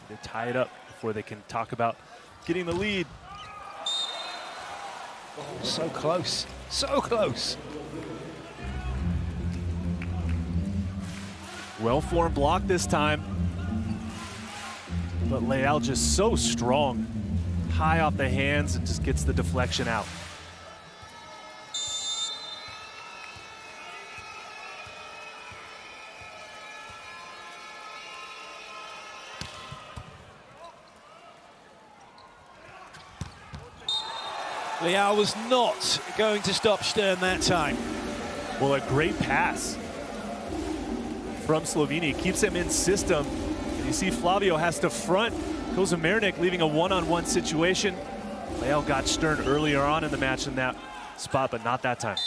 They tie it up before they can talk about getting the lead.
Oh, so close, so close.
Well-formed block this time. But Leal just so strong. High off the hands and just gets the deflection out.
Leal was not going to stop Stern that time.
Well, a great pass from Slovenia. Keeps him in system. And you see Flavio has to front Kozamernik, leaving a one-on-one situation. Leal got Stern earlier on in the match in that spot, but not that time.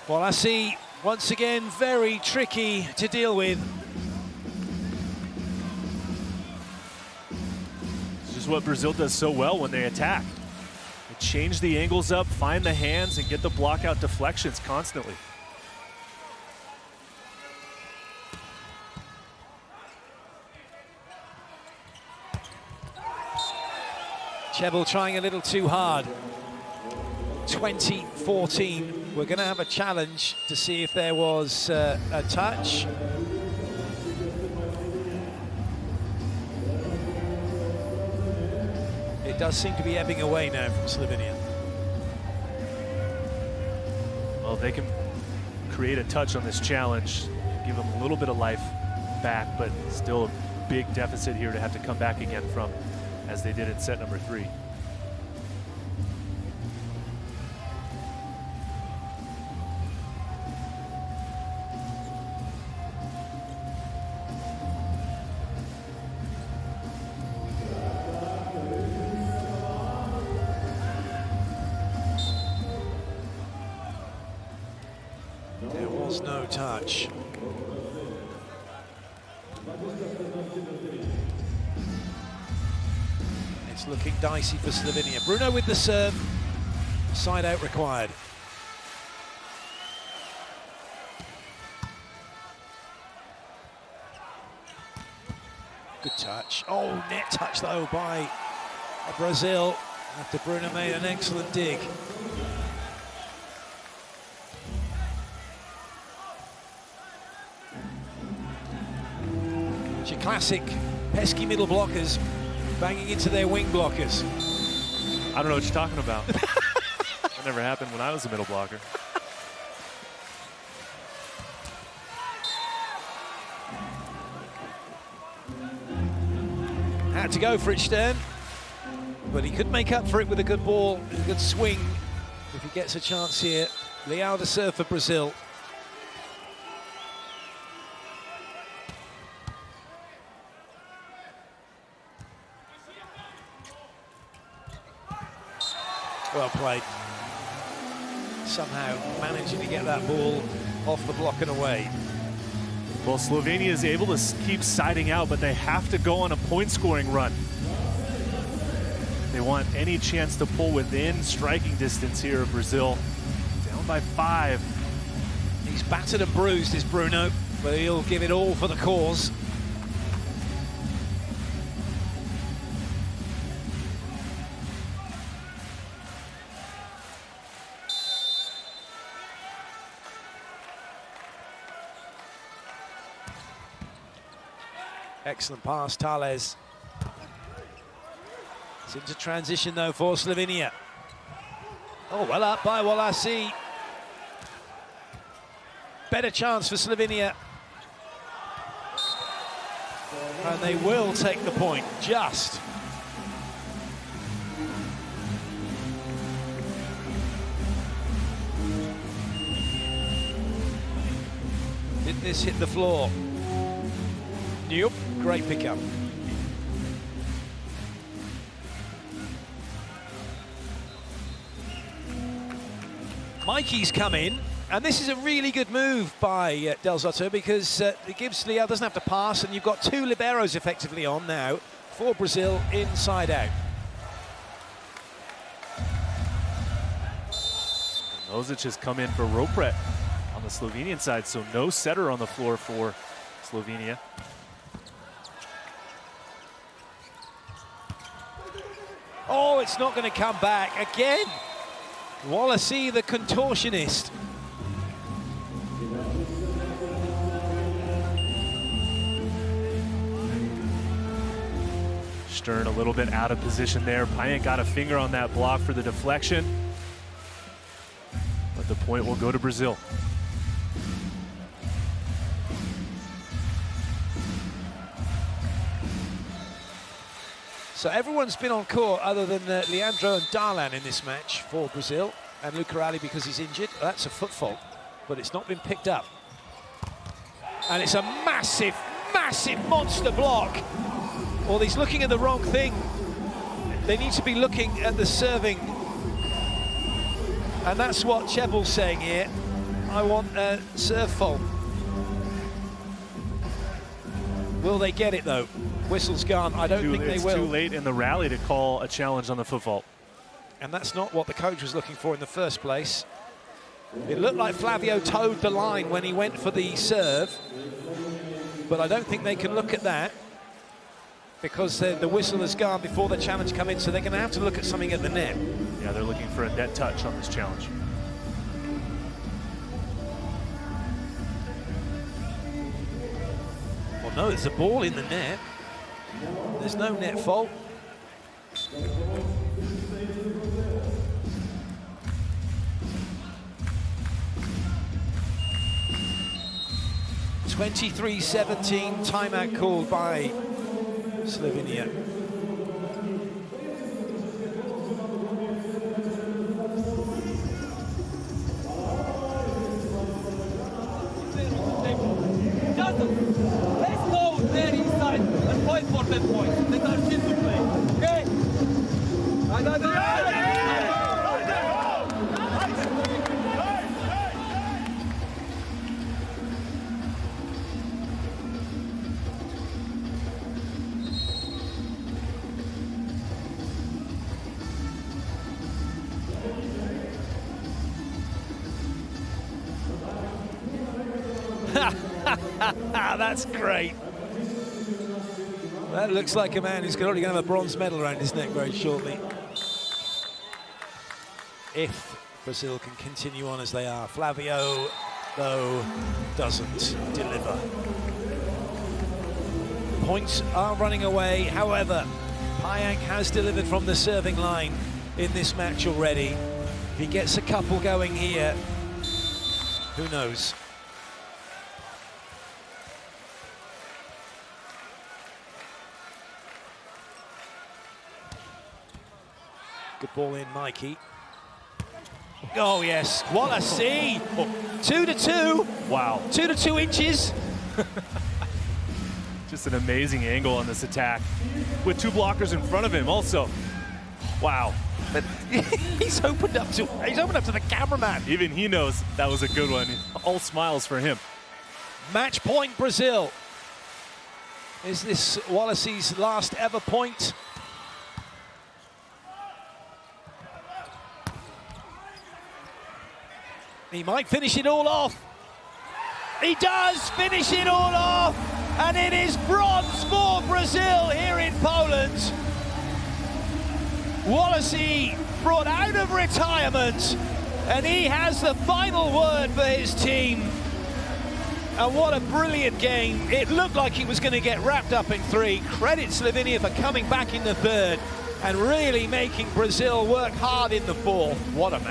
Well, I see once again very tricky to deal with.
This is what Brazil does so well when they attack. They change the angles up, find the hands, and get the block out deflections constantly.
Chebel trying a little too hard. 2014, we're going to have a challenge to see if there was a touch. It does seem to be ebbing away now from Slovenia.
Well, they can create a touch on this challenge, give them a little bit of life back, but still a big deficit here to have to come back again from, as they did in set number 3.
There was no touch. It's looking dicey for Slovenia. Bruno with the serve. Side out required. Good touch. Oh, net touch though by Brazil after Bruno made an excellent dig. It's your classic pesky middle blockers banging into their wing blockers.
I don't know what you're talking about. That never happened when I was a middle blocker.
Had to go for it, Stern, but he could make up for it with a good ball, a good swing if he gets a chance here. Leal to serve for Brazil. Well played. Somehow managing to get that ball off the block and away.
Well, Slovenia is able to keep siding out, but they have to go on a point-scoring run. They want any chance to pull within striking distance here of Brazil. Down by 5.
He's battered and bruised, is Bruno, but he'll give it all for the cause. Excellent pass, Tales. It's into transition though for Slovenia. Oh, well up by Walasi. Better chance for Slovenia. And they will take the point, just. Did this hit the floor? Nope, great pickup. Mikey's come in, and this is a really good move by Del Zotto because it gives Leal doesn't have to pass, and you've got 2 liberos effectively on now for Brazil inside out.
Lozic has come in for Ropret on the Slovenian side, so no setter on the floor for Slovenia.
Oh, it's not going to come back again. Walasi, the contortionist.
Stern a little bit out of position there. Payet got a finger on that block for the deflection. But the Point will go to Brazil.
So everyone's been on court other than Leandro and Darlan in this match for Brazil, and Luca Ralli because he's injured. That's a foot fault, but it's not been picked up. And it's a massive, massive monster block. Well, he's looking at the wrong thing. They need to be looking at the serving. And that's what Chebel's saying here. I want a serve fault. Will they get it, though? Whistle's gone. I don't think they will.
It's too late in the rally to call a challenge on the foot fault.
And that's not what the coach was looking for in the first place. It looked like Flavio towed the line when he went for the serve, but I don't think they can look at that because the whistle has gone before the challenge come in, so they're going to have to look at something at the net.
Yeah, they're looking for a net touch on this challenge.
Well, no, there's a ball in the net. There's no net fault. (23-17) timeout called by Slovenia.
Let's go there inside and fight for that point. Let our team to play, okay?
That's great. That looks like a man who's probably going to have a bronze medal around his neck very shortly. If Brazil can continue on as they are. Flavio, though, doesn't deliver. Points are running away. However, Payang has delivered from the serving line in this match already. If he gets a couple going here, who knows? Good ball in, Mikey. Oh, yes. What a see. 2-2.
Wow.
2 to 2 inches.
Just an amazing angle on this attack with two blockers in front of him also. Wow.
But he's opened up to the cameraman.
Even he knows that was a good one. All smiles for him.
Match point, Brazil. Is this Wallace's last ever point? He might finish it all off. He does finish it all off. And it is bronze for Brazil here in Poland. Wallace brought out of retirement. And he has the final word for his team. And what a brilliant game. It looked like he was going to get wrapped up in 3. Credit Slovenia for coming back in the 3rd and really making Brazil work hard in the 4th. What a match.